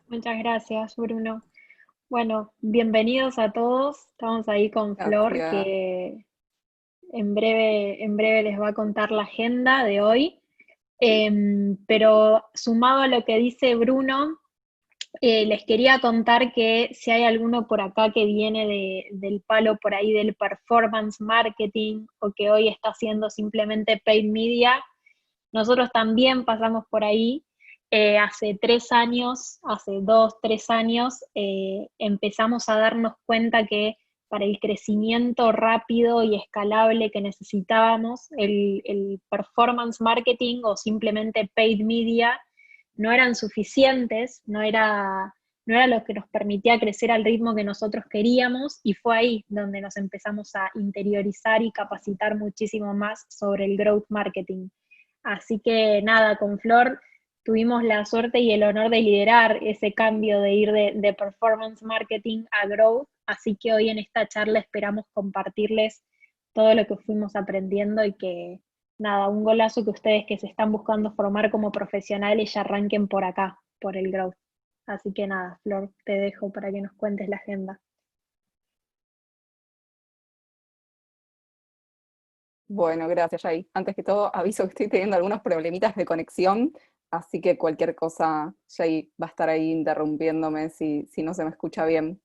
Muchas gracias, Bruno. Bueno, bienvenidos a todos. Estamos ahí con Flor, Gracias. que en breve les va a contar la agenda de hoy. Pero sumado a lo que dice Bruno, les quería contar que si hay alguno por acá que viene del palo por ahí del performance marketing o que hoy está haciendo simplemente paid media, nosotros también pasamos por ahí. Hace 3 años, hace 2, 3 años, empezamos a darnos cuenta que para el crecimiento rápido y escalable que necesitábamos, el performance marketing o simplemente paid media no eran suficientes, no era lo que nos permitía crecer al ritmo que nosotros queríamos, y fue ahí donde nos empezamos a interiorizar y capacitar muchísimo más sobre el growth marketing. Así que nada, con Flor tuvimos la suerte y el honor de liderar ese cambio de ir de performance marketing a growth, así que hoy en esta charla esperamos compartirles todo lo que fuimos aprendiendo y que nada, un golazo que ustedes que se están buscando formar como profesionales ya arranquen por acá, por el growth. Así que nada, Flor, te dejo para que nos cuentes la agenda. Bueno, gracias, Jay. Antes que todo, aviso que estoy teniendo algunos problemitas de conexión, así que cualquier cosa, Jay va a estar ahí interrumpiéndome si no se me escucha bien.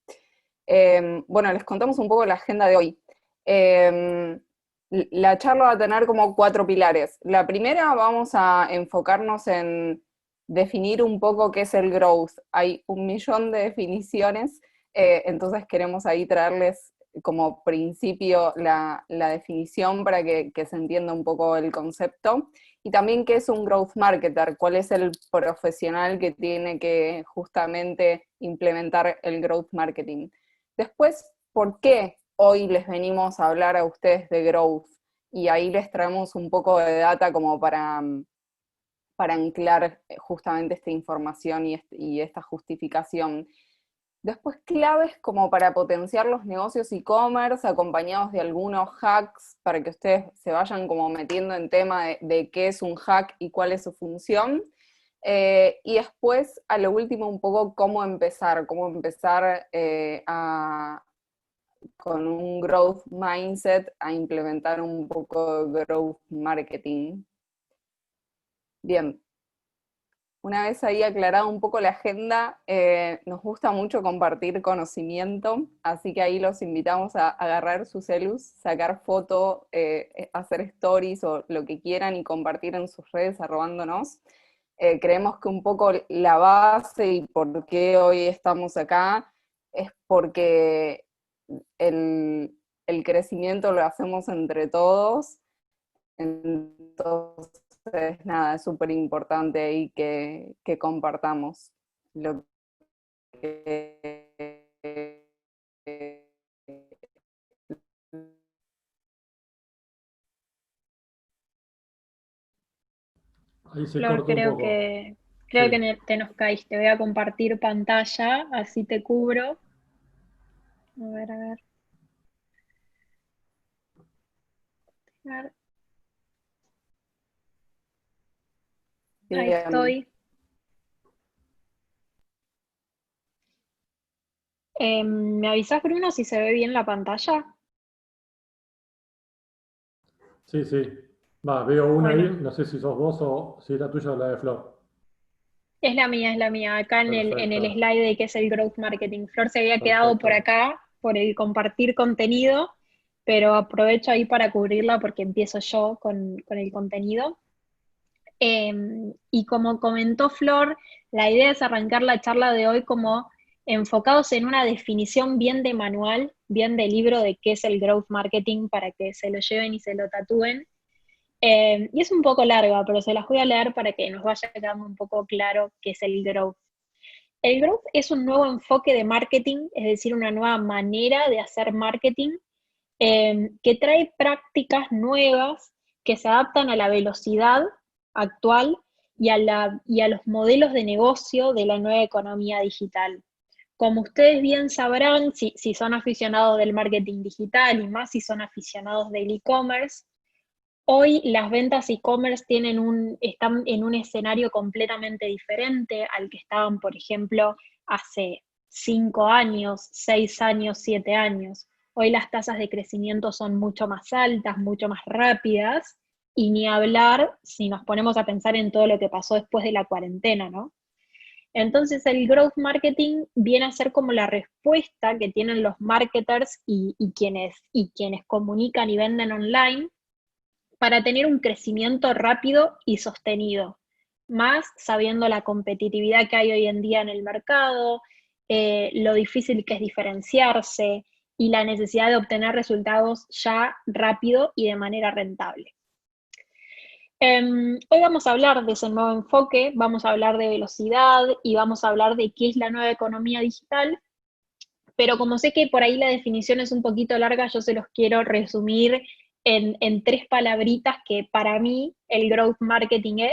Bueno, les contamos un poco la agenda de hoy. Eh, la charla va a tener como 4 pilares. La primera, vamos a enfocarnos en definir un poco qué es el growth. Hay 1 millón de definiciones, entonces queremos ahí traerles como principio la definición para que se entienda un poco el concepto. Y también qué es un growth marketer, cuál es el profesional que tiene que justamente implementar el growth marketing. Después, ¿por qué hoy les venimos a hablar a ustedes de growth? Y ahí les traemos un poco de data como para anclar justamente esta información y esta justificación. Después, claves como para potenciar los negocios e-commerce, acompañados de algunos hacks para que ustedes se vayan como metiendo en tema de qué es un hack y cuál es su función. Y después, a lo último, un poco cómo empezar con un growth mindset a implementar un poco de growth marketing. Bien, una vez ahí aclarado un poco la agenda, nos gusta mucho compartir conocimiento, así que ahí los invitamos a agarrar sus celus, sacar foto, hacer stories o lo que quieran y compartir en sus redes arrobándonos. Creemos que un poco la base y por qué hoy estamos acá es porque el, el crecimiento lo hacemos entre todos, entonces nada, es súper importante ahí que compartamos lo que Ahí se Flor, cortó un creo poco. que, creo Sí. que te nos caíste. Voy a compartir pantalla, así te cubro. A ver, a ver. A ver. Ahí bien. estoy. ¿Me avisas, Bruno, si se ve bien la pantalla? Sí, sí. Va, veo una ahí, Bueno, no sé si sos vos o si es la tuya o la de Flor. es la mía, es la mía. Acá en el Perfecto, slide de qué es el growth marketing. Flor se había quedado por perfecto. acá, por el compartir contenido, pero aprovecho ahí para cubrirla porque empiezo yo con el contenido. Y como comentó Flor, la idea es arrancar la charla de hoy como enfocados en una definición bien de manual, bien de libro de qué es el growth marketing para que se lo lleven y se lo tatúen. Y es un poco larga, pero se las voy a leer para que nos vaya quedando un poco claro qué es el growth. El growth es un nuevo enfoque de marketing, es decir, una nueva manera de hacer marketing que trae prácticas nuevas que se adaptan a la velocidad actual y a los modelos de negocio de la nueva economía digital. Como ustedes bien sabrán, si son aficionados del marketing digital y más si son aficionados del e-commerce, Hoy las ventas e-commerce están en un escenario completamente diferente al que estaban, por ejemplo, hace 5 años, 6 años, 7 años. Hoy las tasas de crecimiento son mucho más altas, mucho más rápidas, y ni hablar si nos ponemos a pensar en todo lo que pasó después de la cuarentena, ¿no? Entonces el growth marketing viene a ser como la respuesta que tienen los marketers y quienes comunican y venden online para tener un crecimiento rápido y sostenido, más sabiendo la competitividad que hay hoy en día en el mercado, lo difícil que es diferenciarse y la necesidad de obtener resultados ya rápido y de manera rentable. Hoy vamos a hablar de ese nuevo enfoque, vamos a hablar de velocidad y vamos a hablar de qué es la nueva economía digital, pero como sé que por ahí la definición es un poquito larga, yo se los quiero resumir en 3 palabritas que para mí el growth marketing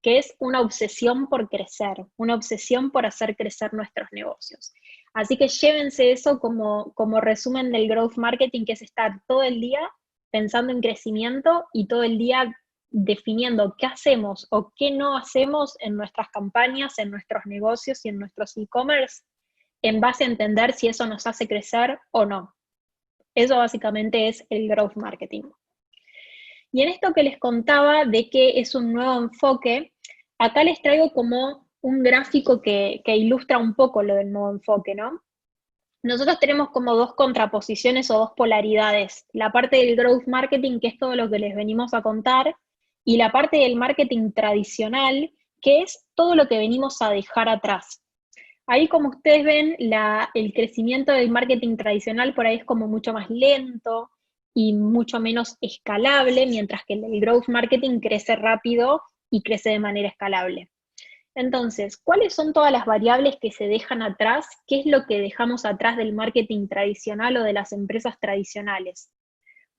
que es una obsesión por crecer, una obsesión por hacer crecer nuestros negocios. Así que llévense eso como resumen del growth marketing, que es estar todo el día pensando en crecimiento y todo el día definiendo qué hacemos o qué no hacemos en nuestras campañas, en nuestros negocios y en nuestros e-commerce, en base a entender si eso nos hace crecer o no. Eso básicamente es el growth marketing. Y en esto que les contaba de que es un nuevo enfoque, acá les traigo como un gráfico que ilustra un poco lo del nuevo enfoque, ¿no? Nosotros tenemos como 2 contraposiciones o 2 polaridades. La parte del growth marketing, que es todo lo que les venimos a contar, y la parte del marketing tradicional, que es todo lo que venimos a dejar atrás. Ahí, como ustedes ven, el crecimiento del marketing tradicional por ahí es como mucho más lento y mucho menos escalable, mientras que el growth marketing crece rápido y crece de manera escalable. Entonces, ¿cuáles son todas las variables que se dejan atrás? ¿Qué es lo que dejamos atrás del marketing tradicional o de las empresas tradicionales?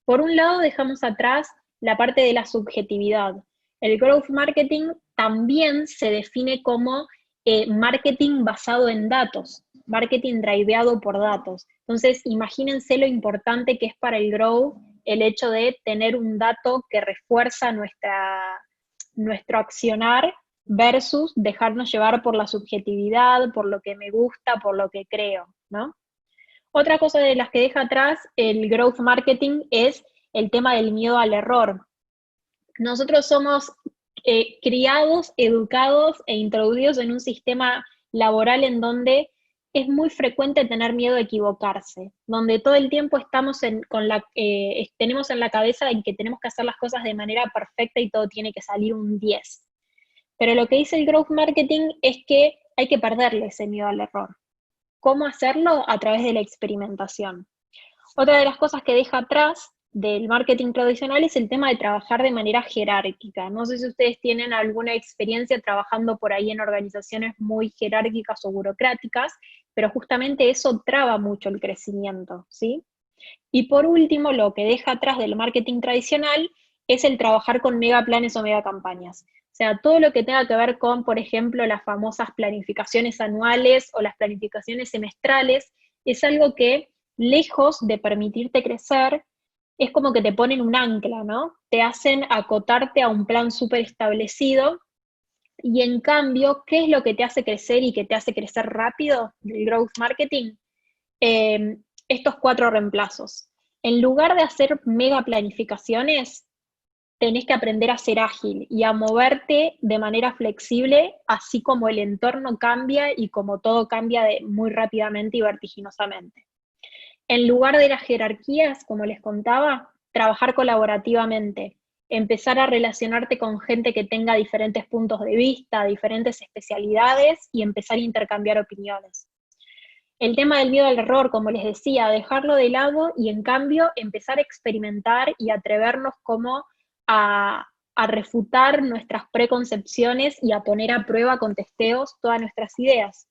Por un lado, dejamos atrás la parte de la subjetividad. El growth marketing también se define como marketing basado en datos, marketing driveado por datos. Entonces, imagínense lo importante que es para el growth el hecho de tener un dato que refuerza nuestro accionar versus dejarnos llevar por la subjetividad, por lo que me gusta, por lo que creo, ¿no? Otra cosa de las que deja atrás el growth marketing es el tema del miedo al error. Nosotros somos criados, educados e introducidos en un sistema laboral en donde es muy frecuente tener miedo a equivocarse, donde todo el tiempo estamos tenemos en la cabeza en que tenemos que hacer las cosas de manera perfecta y todo tiene que salir un 10. Pero lo que dice el growth marketing es que hay que perderle ese miedo al error. ¿Cómo hacerlo? A través de la experimentación. Otra de las cosas que deja atrás del marketing tradicional es el tema de trabajar de manera jerárquica. No sé si ustedes tienen alguna experiencia trabajando por ahí en organizaciones muy jerárquicas o burocráticas, pero justamente eso traba mucho el crecimiento, ¿sí? Y por último, lo que deja atrás del marketing tradicional es el trabajar con megaplanes o megacampañas. O sea, todo lo que tenga que ver con, por ejemplo, las famosas planificaciones anuales o las planificaciones semestrales, es algo que, lejos de permitirte crecer, es como que te ponen un ancla, ¿no? Te hacen acotarte a un plan súper establecido, y en cambio, ¿qué es lo que te hace crecer y que te hace crecer rápido del growth marketing? Estos 4 reemplazos. En lugar de hacer mega planificaciones, tenés que aprender a ser ágil y a moverte de manera flexible, así como el entorno cambia y como todo cambia muy rápidamente y vertiginosamente. En lugar de las jerarquías, como les contaba, trabajar colaborativamente, empezar a relacionarte con gente que tenga diferentes puntos de vista, diferentes especialidades y empezar a intercambiar opiniones. El tema del miedo al error, como les decía, dejarlo de lado y en cambio empezar a experimentar y atrevernos como a refutar nuestras preconcepciones y a poner a prueba con testeos todas nuestras ideas.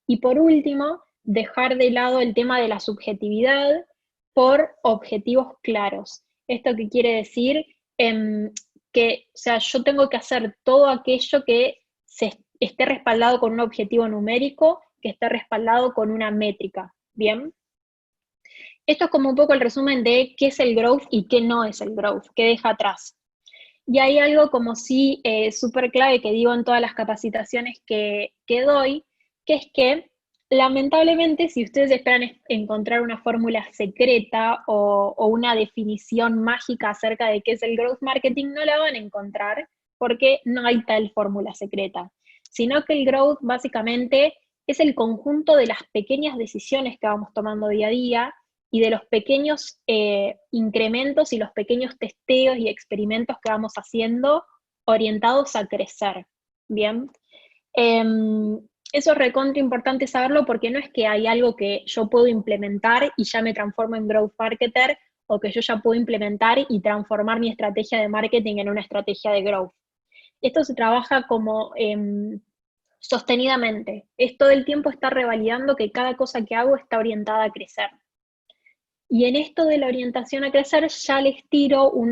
Y por último, dejar de lado el tema de la subjetividad por objetivos claros. ¿Esto qué quiere decir? Que, o sea, yo tengo que hacer todo aquello que esté respaldado con un objetivo numérico, que esté respaldado con una métrica, ¿bien? Esto es como un poco el resumen de qué es el growth y qué no es el growth, qué deja atrás. Y hay algo como sí súper clave que digo en todas las capacitaciones que doy, que es que lamentablemente si ustedes esperan encontrar una fórmula secreta o una definición mágica acerca de qué es el growth marketing, no la van a encontrar porque no hay tal fórmula secreta, sino que el growth básicamente es el conjunto de las pequeñas decisiones que vamos tomando día a día y de los pequeños incrementos y los pequeños testeos y experimentos que vamos haciendo orientados a crecer, ¿bien? Eso es recontra importante saberlo porque no es que hay algo que yo puedo implementar y ya me transformo en growth marketer, o que yo ya puedo implementar y transformar mi estrategia de marketing en una estrategia de growth. Esto se trabaja como sostenidamente. Es todo el tiempo estar revalidando que cada cosa que hago está orientada a crecer. Y en esto de la orientación a crecer ya les tiro un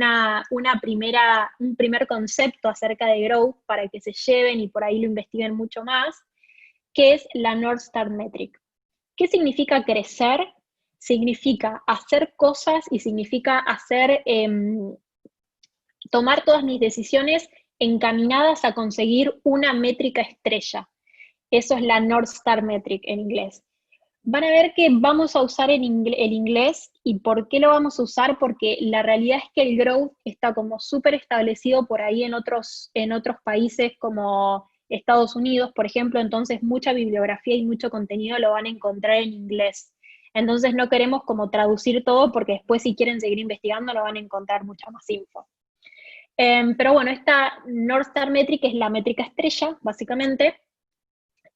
primer concepto acerca de growth para que se lleven y por ahí lo investiguen mucho más, que es la North Star Metric. ¿Qué significa crecer? Significa hacer cosas y significa tomar todas mis decisiones encaminadas a conseguir una métrica estrella. Eso es la North Star Metric en inglés. Van a ver que vamos a usar el inglés. ¿Y por qué lo vamos a usar? Porque la realidad es que el growth está como súper establecido por ahí en otros países como Estados Unidos, por ejemplo, entonces mucha bibliografía y mucho contenido lo van a encontrar en inglés. Entonces no queremos como traducir todo porque después si quieren seguir investigando lo van a encontrar mucha más info. Pero bueno, esta North Star Metric es la métrica estrella, básicamente.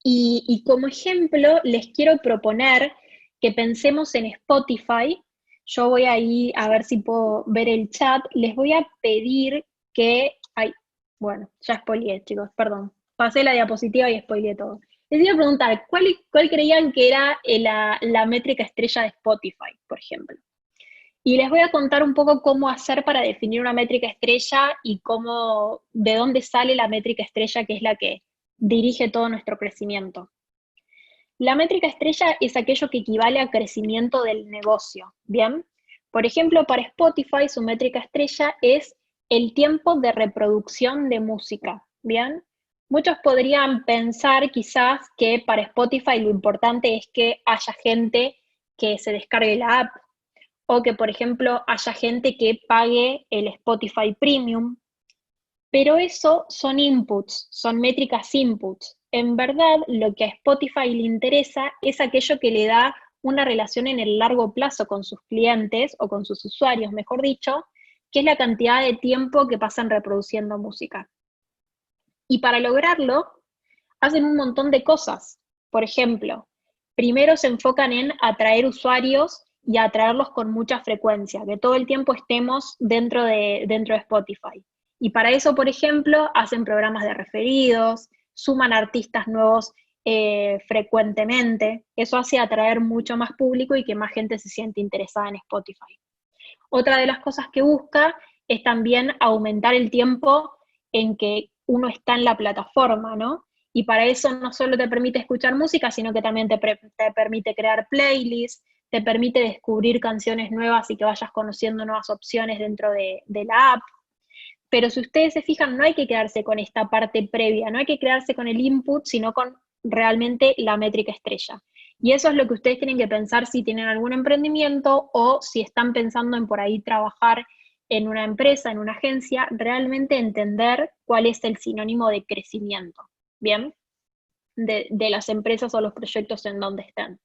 Y como ejemplo, les quiero proponer que pensemos en Spotify. Yo voy ahí a ver si puedo ver el chat. Les voy a pedir que... Ay, bueno, ya spoileé, chicos, perdón. Pasé la diapositiva y spoileé todo. Les iba a preguntar, ¿cuál creían que era la métrica estrella de Spotify, por ejemplo? Y les voy a contar un poco cómo hacer para definir una métrica estrella y de dónde sale la métrica estrella, que es la que dirige todo nuestro crecimiento. La métrica estrella es aquello que equivale a crecimiento del negocio, ¿bien? Por ejemplo, para Spotify su métrica estrella es el tiempo de reproducción de música, ¿bien? Muchos podrían pensar quizás que para Spotify lo importante es que haya gente que se descargue la app, o que, por ejemplo, haya gente que pague el Spotify Premium, pero eso son inputs, son métricas inputs. En verdad, lo que a Spotify le interesa es aquello que le da una relación en el largo plazo con sus clientes, o con sus usuarios, mejor dicho, que es la cantidad de tiempo que pasan reproduciendo música. Y para lograrlo, hacen un montón de cosas. Por ejemplo, primero se enfocan en atraer usuarios y atraerlos con mucha frecuencia, que todo el tiempo estemos dentro de Spotify. Y para eso, por ejemplo, hacen programas de referidos, suman artistas nuevos frecuentemente. Eso hace atraer mucho más público y que más gente se siente interesada en Spotify. Otra de las cosas que busca es también aumentar el tiempo en que uno está en la plataforma, ¿no? Y para eso no solo te permite escuchar música, sino que también te permite crear playlists, te permite descubrir canciones nuevas y que vayas conociendo nuevas opciones dentro de la app. Pero si ustedes se fijan, no hay que quedarse con esta parte previa, no hay que quedarse con el input, sino con realmente la métrica estrella. Y eso es lo que ustedes tienen que pensar si tienen algún emprendimiento o si están pensando en por ahí trabajar en una empresa, en una agencia, realmente entender cuál es el sinónimo de crecimiento, ¿bien? De las empresas o los proyectos en donde están.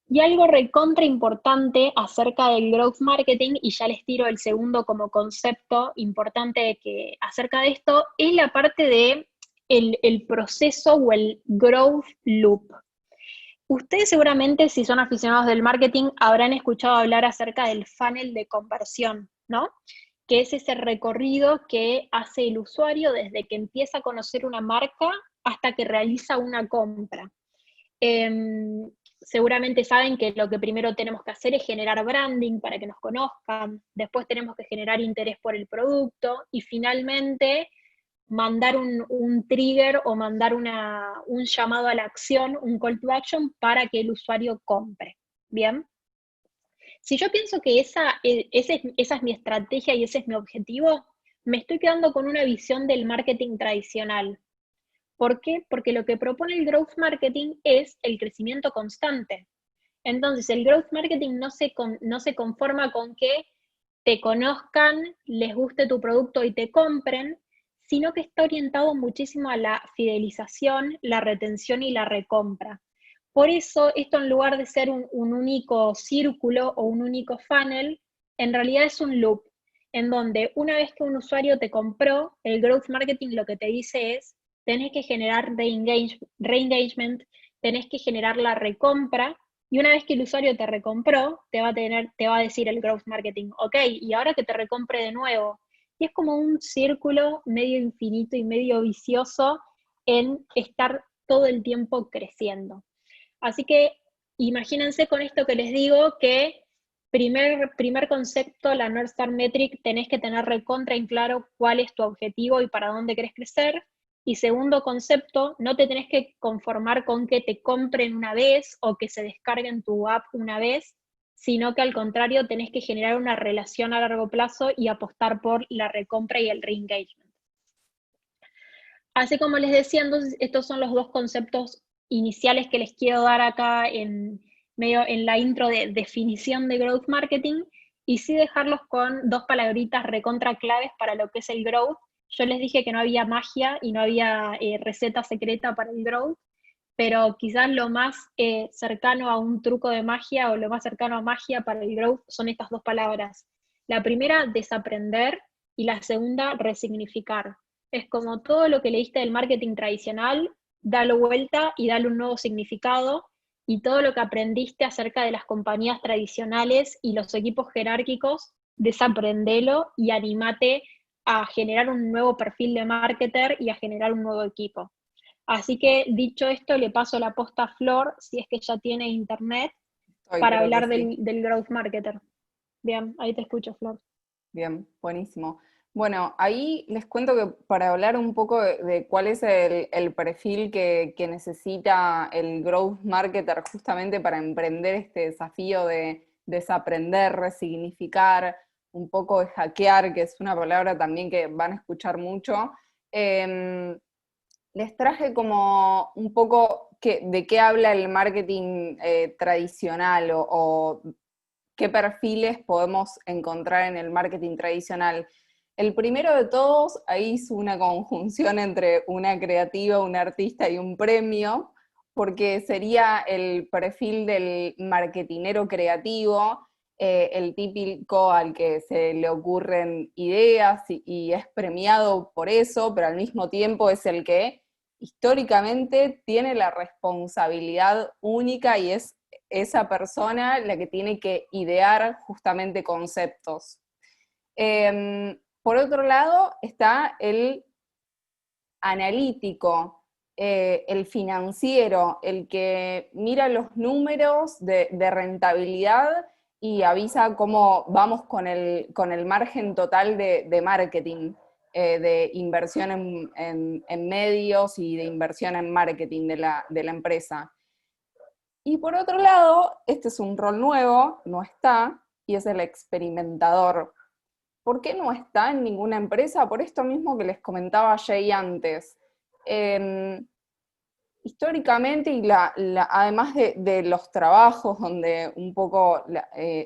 Y algo recontra importante acerca del growth marketing, y ya les tiro el segundo como concepto importante acerca de esto, es la parte de el proceso o el growth loop. Ustedes seguramente, si son aficionados del marketing, habrán escuchado hablar acerca del funnel de conversión, ¿no? Que es ese recorrido que hace el usuario desde que empieza a conocer una marca hasta que realiza una compra. Seguramente saben que lo que primero tenemos que hacer es generar branding para que nos conozcan, después tenemos que generar interés por el producto y finalmente mandar un trigger o mandar un llamado a la acción, un call to action para que el usuario compre, ¿bien? Si yo pienso que esa es mi estrategia y ese es mi objetivo, me estoy quedando con una visión del marketing tradicional. ¿Por qué? Porque lo que propone el growth marketing es el crecimiento constante. Entonces, el growth marketing no se conforma con que te conozcan, les guste tu producto y te compren, sino que está orientado muchísimo a la fidelización, la retención y la recompra. Por eso, esto en lugar de ser un único círculo o un único funnel, en realidad es un loop, en donde una vez que un usuario te compró, el growth marketing lo que te dice es, tenés que generar re-engagement, tenés que generar la recompra, y una vez que el usuario te recompró, te va a decir el growth marketing, ok, y ahora que te recompre de nuevo. Y es como un círculo medio infinito y medio vicioso en estar todo el tiempo creciendo. Así que imagínense con esto que les digo que primer concepto, la North Star Metric, tenés que tener recontra en claro cuál es tu objetivo y para dónde querés crecer. Y segundo concepto, no te tenés que conformar con que te compren una vez o que se descarguen tu app una vez, sino que al contrario tenés que generar una relación a largo plazo y apostar por la recompra y el re-engagement. Así como les decía, entonces, estos son los dos conceptos iniciales que les quiero dar acá en la intro de definición de growth marketing, y sí dejarlos con dos palabritas recontra claves para lo que es el growth. Yo les dije que no había magia y no había receta secreta para el growth, pero quizás lo más cercano a un truco de magia o lo más cercano a magia para el growth son estas dos palabras. La primera, desaprender, y la segunda, resignificar. Es como todo lo que leíste del marketing tradicional, dalo vuelta y dale un nuevo significado, y todo lo que aprendiste acerca de las compañías tradicionales y los equipos jerárquicos, desaprendelo y animate a generar un nuevo perfil de marketer y a generar un nuevo equipo. Así que, dicho esto, le paso la posta a Flor, si es que ya tiene internet, para Creo que hablar sí. del growth marketer. Bien, ahí te escucho, Flor. Bien, buenísimo. Bueno, ahí les cuento que para hablar un poco de cuál es el perfil que necesita el growth marketer justamente para emprender este desafío de desaprender, resignificar, un poco de hackear, que es una palabra también que van a escuchar mucho, les traje como un poco de qué habla el marketing tradicional o qué perfiles podemos encontrar en el marketing tradicional. El primero de todos, ahí hizo una conjunción entre una creativa, un artista y un premio, porque sería el perfil del marketinero creativo, el típico al que se le ocurren ideas y es premiado por eso, pero al mismo tiempo es el que históricamente tiene la responsabilidad única y es esa persona la que tiene que idear justamente conceptos. Por otro lado está el analítico, el financiero, el que mira los números de rentabilidad y avisa cómo vamos con el margen total de marketing, de inversión en medios y de inversión en marketing de la empresa. Y por otro lado, este es un rol nuevo, no está, y es el experimentador. ¿Por qué no está en ninguna empresa? Por esto mismo que les comentaba Jay antes. Históricamente, y además de los trabajos donde un poco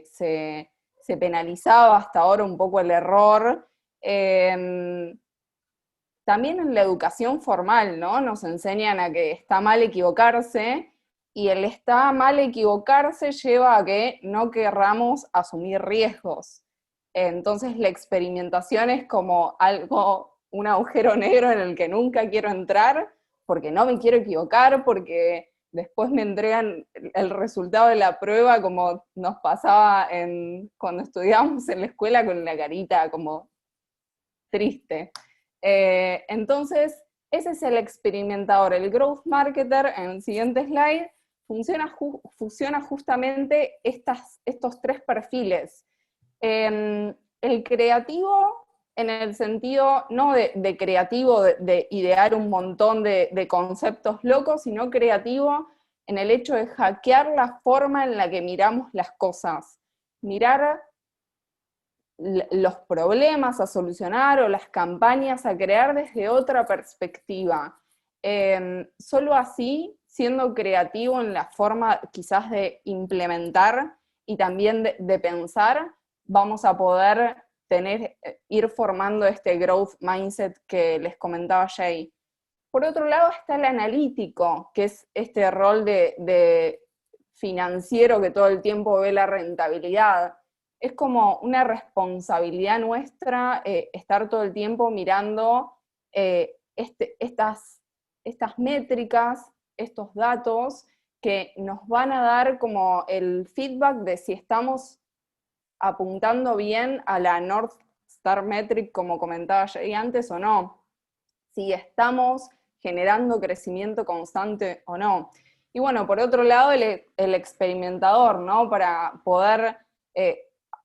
se penalizaba hasta ahora un poco el error, también en la educación formal, ¿no? Nos enseñan a que está mal equivocarse, y el está mal equivocarse lleva a que no querramos asumir riesgos. Entonces la experimentación es como un agujero negro en el que nunca quiero entrar, porque no me quiero equivocar, porque después me entregan el resultado de la prueba como nos pasaba cuando estudiábamos en la escuela, con la carita como triste. Entonces, ese es el experimentador. El growth marketer, en el siguiente slide, fusiona justamente estos tres perfiles. El creativo, en el sentido no de creativo, de idear un montón de conceptos locos, sino creativo en el hecho de hackear la forma en la que miramos las cosas. Mirar los problemas a solucionar o las campañas a crear desde otra perspectiva. Solo así, siendo creativo en la forma quizás de implementar y también de pensar, vamos a poder ir formando este growth mindset que les comentaba Jay. Por otro lado está el analítico, que es este rol de financiero que todo el tiempo ve la rentabilidad. Es como una responsabilidad nuestra estar todo el tiempo mirando estas métricas, estos datos que nos van a dar como el feedback de si estamos apuntando bien a la North Star Metric, como comentaba Jay antes, o no. Si estamos generando crecimiento constante o no. Y bueno, por otro lado, el experimentador, ¿no? Para poder,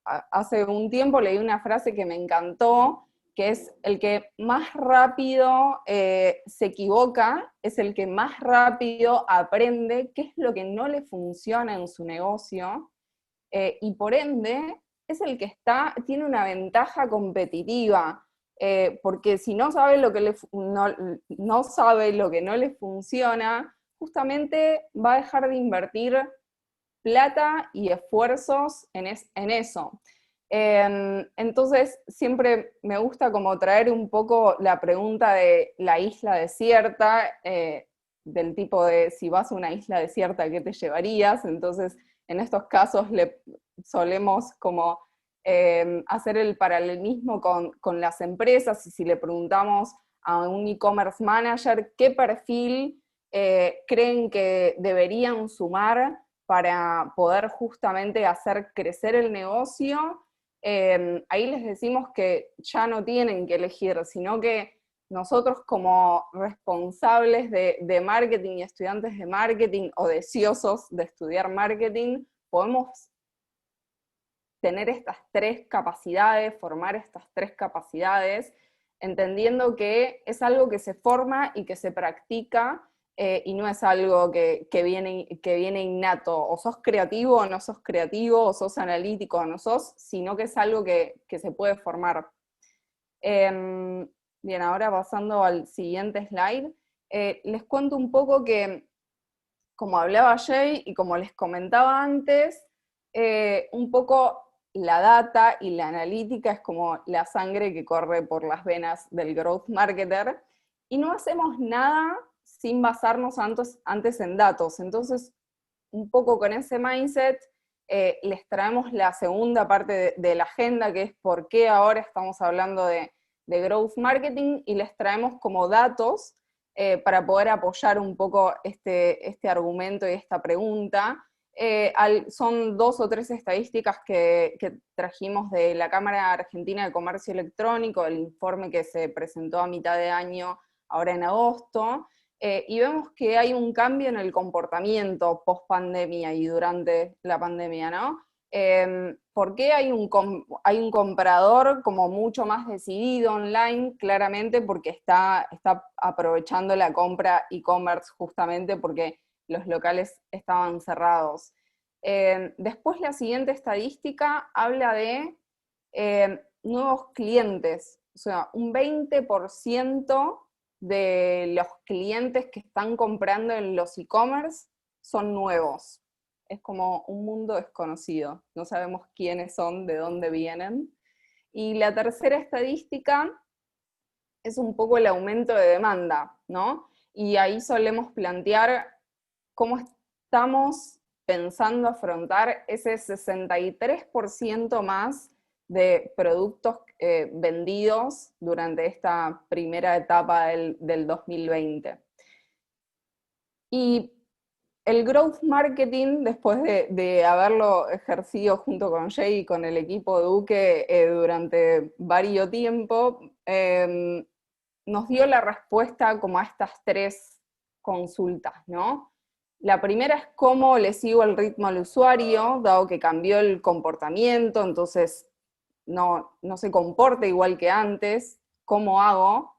hace un tiempo leí una frase que me encantó, que es el que más rápido se equivoca, es el que más rápido aprende qué es lo que no le funciona en su negocio, y por ende es el que tiene una ventaja competitiva, porque si no sabe lo que no sabe lo que no le funciona, justamente va a dejar de invertir plata y esfuerzos en eso. Entonces siempre me gusta como traer un poco la pregunta de la isla desierta, del tipo de si vas a una isla desierta, ¿qué te llevarías? Entonces en estos casos solemos como hacer el paralelismo con las empresas, y si le preguntamos a un e-commerce manager qué perfil creen que deberían sumar para poder justamente hacer crecer el negocio, ahí les decimos que ya no tienen que elegir, sino que nosotros como responsables de marketing y estudiantes de marketing o deseosos de estudiar marketing, podemos tener estas 3 capacidades, formar estas 3 capacidades, entendiendo que es algo que se forma y que se practica, y no es algo que viene innato, o sos creativo o no sos creativo, o sos analítico o no sos, sino que es algo que se puede formar. Bien, ahora pasando al siguiente slide, les cuento un poco que, como hablaba Jay y como les comentaba antes, un poco la data y la analítica es como la sangre que corre por las venas del growth marketer, y no hacemos nada sin basarnos antes en datos. Entonces, un poco con ese mindset, les traemos la segunda parte de la agenda, que es por qué ahora estamos hablando de growth marketing, y les traemos como datos para poder apoyar un poco este argumento y esta pregunta. Son 2 o 3 estadísticas que trajimos de la Cámara Argentina de Comercio Electrónico, el informe que se presentó a mitad de año, ahora en agosto, y vemos que hay un cambio en el comportamiento post-pandemia y durante la pandemia, ¿no? ¿Por qué hay un comprador como mucho más decidido online? Claramente porque está aprovechando la compra e-commerce justamente porque los locales estaban cerrados. Después la siguiente estadística habla de nuevos clientes, o sea, un 20% de los clientes que están comprando en los e-commerce son nuevos. Es como un mundo desconocido, no sabemos quiénes son, de dónde vienen. Y la tercera estadística es un poco el aumento de demanda, ¿no? Y ahí solemos plantear cómo estamos pensando afrontar ese 63% más de productos vendidos durante esta primera etapa del 2020. Y el growth marketing, después de haberlo ejercido junto con Jay y con el equipo de Duque durante varios tiempo, nos dio la respuesta como a estas 3 consultas, ¿no? La primera es cómo le sigo el ritmo al usuario, dado que cambió el comportamiento, entonces no se comporta igual que antes, ¿cómo hago?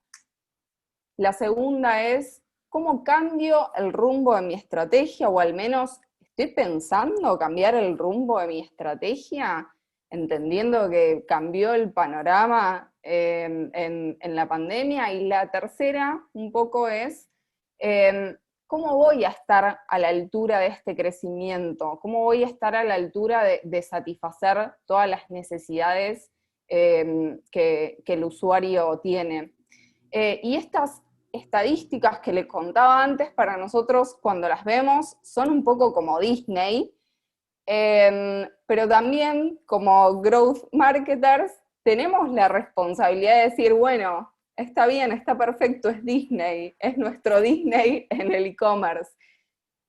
La segunda es cómo cambio el rumbo de mi estrategia, o al menos estoy pensando cambiar el rumbo de mi estrategia. entendiendo que cambió el panorama en la pandemia. Y la tercera, un poco, es ¿cómo voy a estar a la altura de este crecimiento? ¿Cómo voy a estar a la altura de satisfacer todas las necesidades que el usuario tiene? Y estas estadísticas que les contaba antes, para nosotros cuando las vemos, son un poco como Disney, pero también como growth marketers tenemos la responsabilidad de decir, bueno, está bien, está perfecto, es Disney, es nuestro Disney en el e-commerce.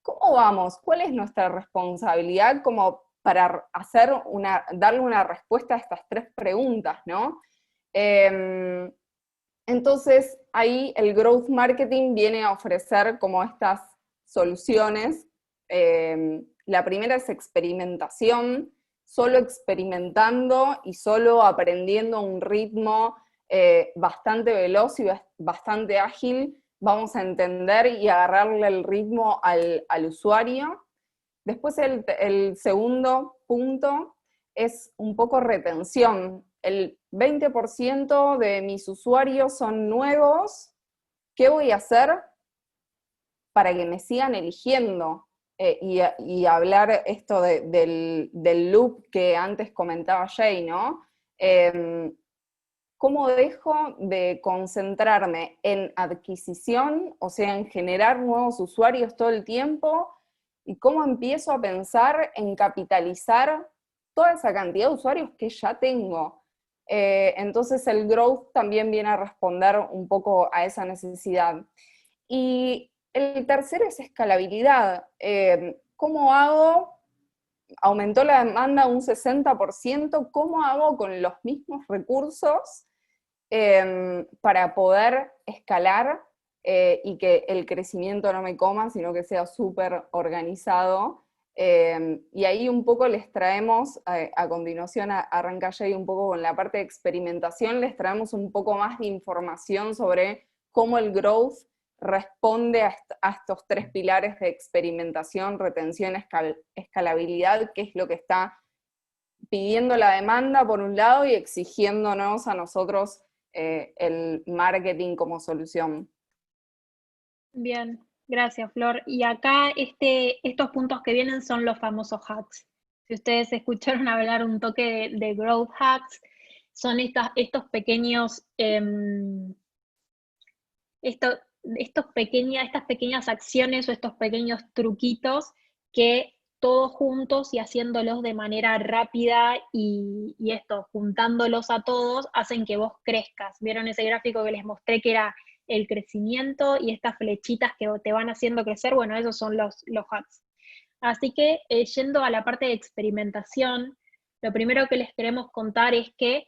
¿Cómo vamos? ¿Cuál es nuestra responsabilidad como para darle una respuesta a estas tres preguntas, ¿no? Entonces, ahí el growth marketing viene a ofrecer como estas soluciones. La primera es experimentación, solo experimentando y solo aprendiendo a un ritmo bastante veloz y bastante ágil, vamos a entender y agarrarle el ritmo al usuario. Después el segundo punto es un poco retención. El 20% de mis usuarios son nuevos. ¿Qué voy a hacer para que me sigan eligiendo? Y hablar esto del loop que antes comentaba Jay, ¿no? ¿Cómo dejo de concentrarme en adquisición, o sea, en generar nuevos usuarios todo el tiempo, y cómo empiezo a pensar en capitalizar toda esa cantidad de usuarios que ya tengo? Entonces el growth también viene a responder un poco a esa necesidad. Y el tercero es escalabilidad. ¿Cómo hago? Aumentó la demanda un 60%, ¿cómo hago con los mismos recursos para poder escalar y que el crecimiento no me coma, sino que sea súper organizado? Y ahí un poco les traemos, a continuación arranca Jay un poco con la parte de experimentación, les traemos un poco más de información sobre cómo el growth responde a estos tres pilares de experimentación, retención, escalabilidad, que es lo que está pidiendo la demanda por un lado y exigiéndonos a nosotros el marketing como solución. Bien, gracias, Flor. Y acá estos puntos que vienen son los famosos hacks. Si ustedes escucharon hablar un toque de growth hacks, son estos pequeños, estas pequeñas acciones o estos pequeños truquitos que todos juntos y haciéndolos de manera rápida y juntándolos a todos, hacen que vos crezcas. ¿Vieron ese gráfico que les mostré que era el crecimiento y estas flechitas que te van haciendo crecer? Bueno, esos son los hacks. Así que, yendo a la parte de experimentación, lo primero que les queremos contar es que,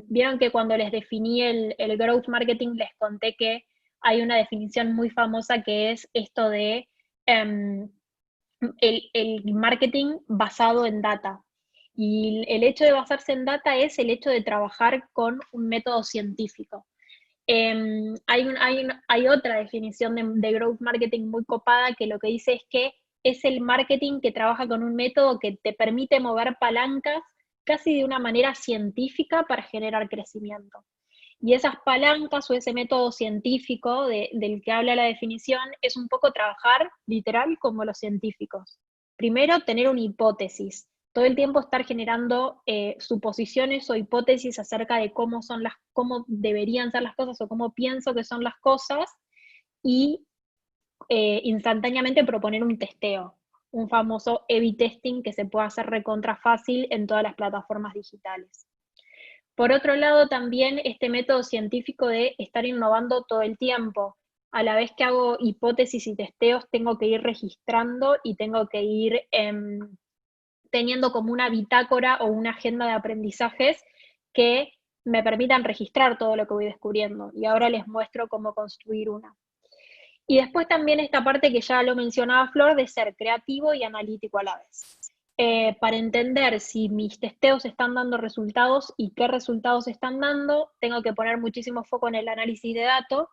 vieron que cuando les definí el growth marketing, les conté que hay una definición muy famosa que es esto de el marketing basado en data. Y el hecho de basarse en data es el hecho de trabajar con un método científico. Hay otra definición de growth marketing muy copada que lo que dice es que es el marketing que trabaja con un método que te permite mover palancas casi de una manera científica para generar crecimiento. Y esas palancas o ese método científico del que habla la definición es un poco trabajar literal como los científicos. Primero, tener una hipótesis. Todo el tiempo estar generando suposiciones o hipótesis acerca de cómo deberían ser las cosas o cómo pienso que son las cosas, y instantáneamente proponer un testeo, un famoso A/B testing que se puede hacer recontra fácil en todas las plataformas digitales. Por otro lado, también este método científico de estar innovando todo el tiempo. A la vez que hago hipótesis y testeos, tengo que ir registrando y tengo que ir teniendo como una bitácora o una agenda de aprendizajes que me permitan registrar todo lo que voy descubriendo. Y ahora les muestro cómo construir una. Y después también esta parte que ya lo mencionaba Flor, de ser creativo y analítico a la vez. Para entender si mis testeos están dando resultados y qué resultados están dando, tengo que poner muchísimo foco en el análisis de datos,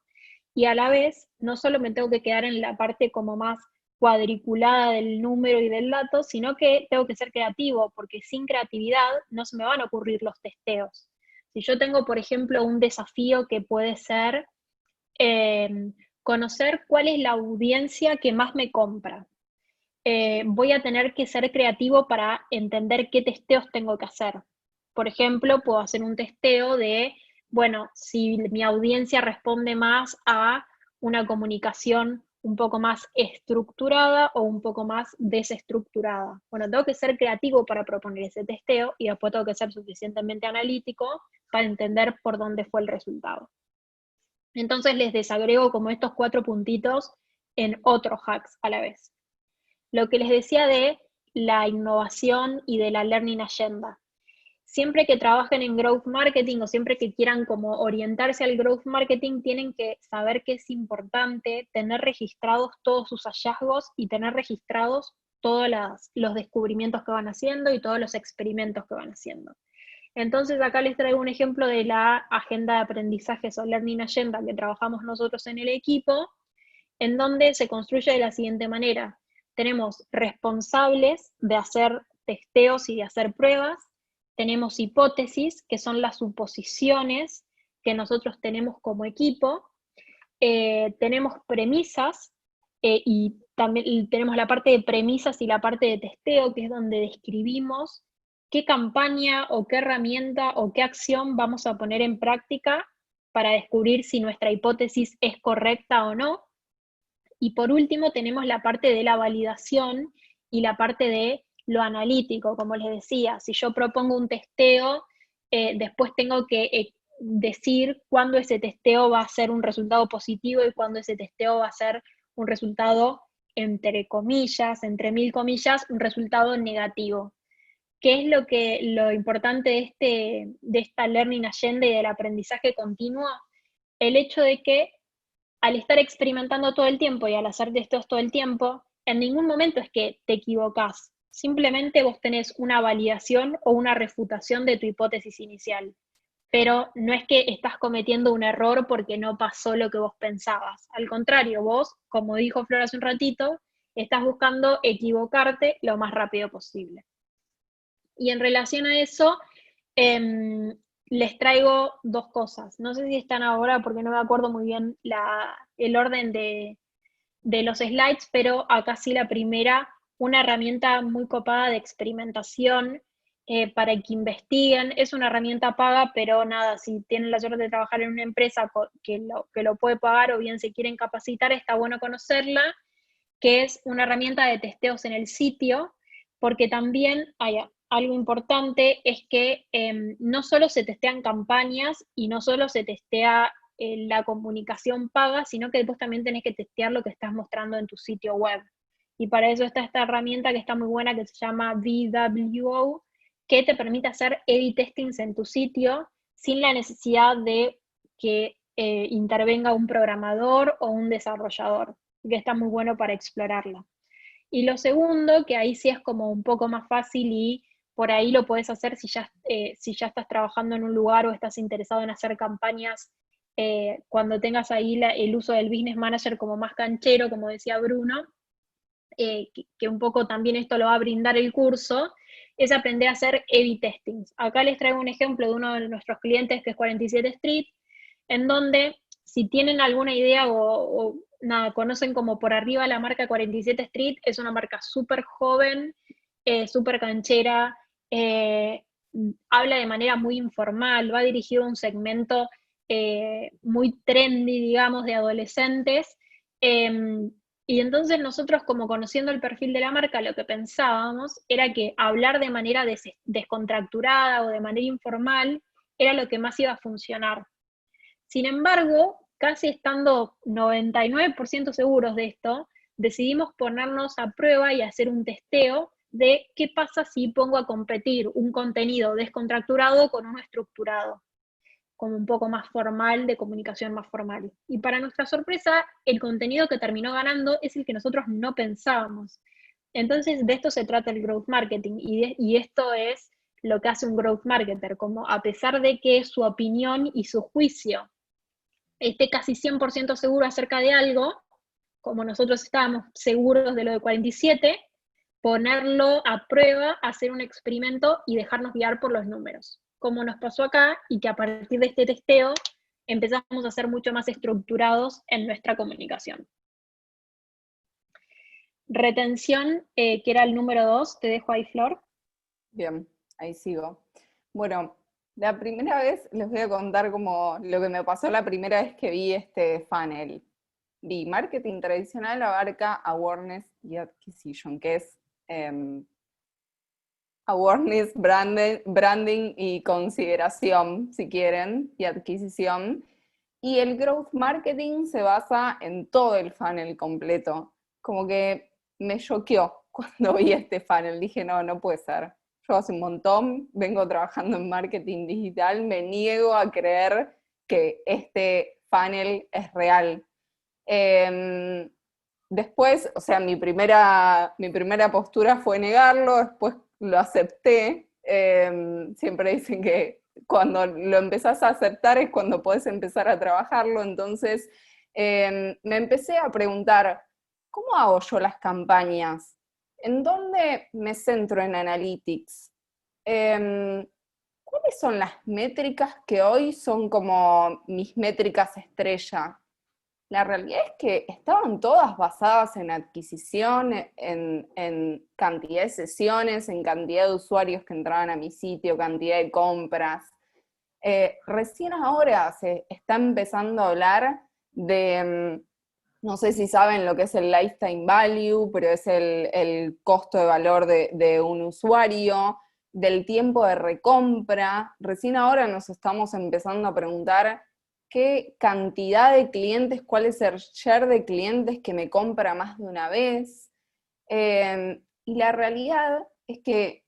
y a la vez no solo me tengo que quedar en la parte como más cuadriculada del número y del dato, sino que tengo que ser creativo, porque sin creatividad no se me van a ocurrir los testeos. Si yo tengo, por ejemplo, un desafío que puede ser conocer cuál es la audiencia que más me compra, voy a tener que ser creativo para entender qué testeos tengo que hacer. Por ejemplo, puedo hacer un testeo de, bueno, si mi audiencia responde más a una comunicación un poco más estructurada o un poco más desestructurada. Bueno, tengo que ser creativo para proponer ese testeo y después tengo que ser suficientemente analítico para entender por dónde fue el resultado. Entonces les desagrego como estos 4 puntitos en otros hacks a la vez. Lo que les decía de la innovación y de la Learning Agenda. Siempre que trabajen en Growth Marketing o siempre que quieran como orientarse al Growth Marketing, tienen que saber que es importante tener registrados todos sus hallazgos y tener registrados todos los descubrimientos que van haciendo y todos los experimentos que van haciendo. Entonces acá les traigo un ejemplo de la agenda de aprendizajes o Learning Agenda que trabajamos nosotros en el equipo, en donde se construye de la siguiente manera. Tenemos responsables de hacer testeos y de hacer pruebas, tenemos hipótesis, que son las suposiciones que nosotros tenemos como equipo, tenemos premisas, y también tenemos la parte de premisas y la parte de testeo, que es donde describimos qué campaña o qué herramienta o qué acción vamos a poner en práctica para descubrir si nuestra hipótesis es correcta o no. Y por último tenemos la parte de la validación y la parte de lo analítico, como les decía. Si yo propongo un testeo, después tengo que decir cuándo ese testeo va a ser un resultado positivo y cuándo ese testeo va a ser un resultado, entre comillas, entre mil comillas, un resultado negativo. ¿Qué es lo importante de esta Learning Agenda y del aprendizaje continuo? El hecho de que al estar experimentando todo el tiempo y al hacer testeos todo el tiempo, en ningún momento es que te equivocás. Simplemente vos tenés una validación o una refutación de tu hipótesis inicial. Pero no es que estás cometiendo un error porque no pasó lo que vos pensabas. Al contrario, vos, como dijo Flor hace un ratito, estás buscando equivocarte lo más rápido posible. Y en relación a eso, les traigo 2 cosas. No sé si están ahora porque no me acuerdo muy bien el orden de los slides, pero acá sí la primera, una herramienta muy copada de experimentación para que investiguen. Es una herramienta paga, pero nada, si tienen la suerte de trabajar en una empresa que lo puede pagar o bien se quieren capacitar, está bueno conocerla, que es una herramienta de testeos en el sitio, porque también hay algo importante, es que no solo se testean campañas y no solo se testea la comunicación paga, sino que después también tenés que testear lo que estás mostrando en tu sitio web. Y para eso está esta herramienta que está muy buena, que se llama VWO, que te permite hacer A/B testings en tu sitio sin la necesidad de que intervenga un programador o un desarrollador, que está muy bueno para explorarla. Y lo segundo, que ahí sí es como un poco más fácil y por ahí lo podés hacer si ya estás trabajando en un lugar o estás interesado en hacer campañas, cuando tengas ahí el uso del Business Manager como más canchero, como decía Bruno, que un poco también esto lo va a brindar el curso, es aprender a hacer A/B testings. Acá les traigo un ejemplo de uno de nuestros clientes que es 47 Street, en donde si tienen alguna idea o nada, conocen como por arriba la marca 47 Street, es una marca súper joven, súper canchera, habla de manera muy informal, va dirigido a un segmento muy trendy, digamos, de adolescentes, y entonces nosotros, como conociendo el perfil de la marca, lo que pensábamos era que hablar de manera descontracturada o de manera informal era lo que más iba a funcionar. Sin embargo, casi estando 99% seguros de esto, decidimos ponernos a prueba y hacer un testeo de qué pasa si pongo a competir un contenido descontracturado con uno estructurado, como un poco más formal, de comunicación más formal. Y para nuestra sorpresa, el contenido que terminó ganando es el que nosotros no pensábamos. Entonces, de esto se trata el growth marketing, y esto es lo que hace un growth marketer, como a pesar de que su opinión y su juicio esté casi 100% seguro acerca de algo, como nosotros estábamos seguros de lo de 47, ponerlo a prueba, hacer un experimento y dejarnos guiar por los números, como nos pasó acá, y que a partir de este testeo empezamos a ser mucho más estructurados en nuestra comunicación. Retención, que era el número 2, te dejo ahí, Flor. Bien, ahí sigo. Bueno, la primera vez les voy a contar como lo que me pasó la primera vez que vi este funnel. Vi marketing tradicional abarca awareness y acquisition, que es awareness, branding y consideración, si quieren, y adquisición. Y el growth marketing se basa en todo el funnel completo. Como que me choqueó cuando vi este funnel. Dije, no puede ser. Yo hace un montón vengo trabajando en marketing digital, me niego a creer que este funnel es real. Después, o sea, mi primera postura fue negarlo, después lo acepté. Siempre dicen que cuando lo empezás a aceptar es cuando podés empezar a trabajarlo. Entonces me empecé a preguntar, ¿cómo hago yo las campañas? ¿En dónde me centro en Analytics? ¿Cuáles son las métricas que hoy son como mis métricas estrella? La realidad es que estaban todas basadas en adquisición, en cantidad de sesiones, en cantidad de usuarios que entraban a mi sitio, cantidad de compras. Recién ahora se está empezando a hablar de, no sé si saben lo que es el lifetime value, pero es el costo de valor de un usuario, del tiempo de recompra. Recién ahora nos estamos empezando a preguntar qué cantidad de clientes, cuál es el share de clientes que me compra más de una vez. Y la realidad es que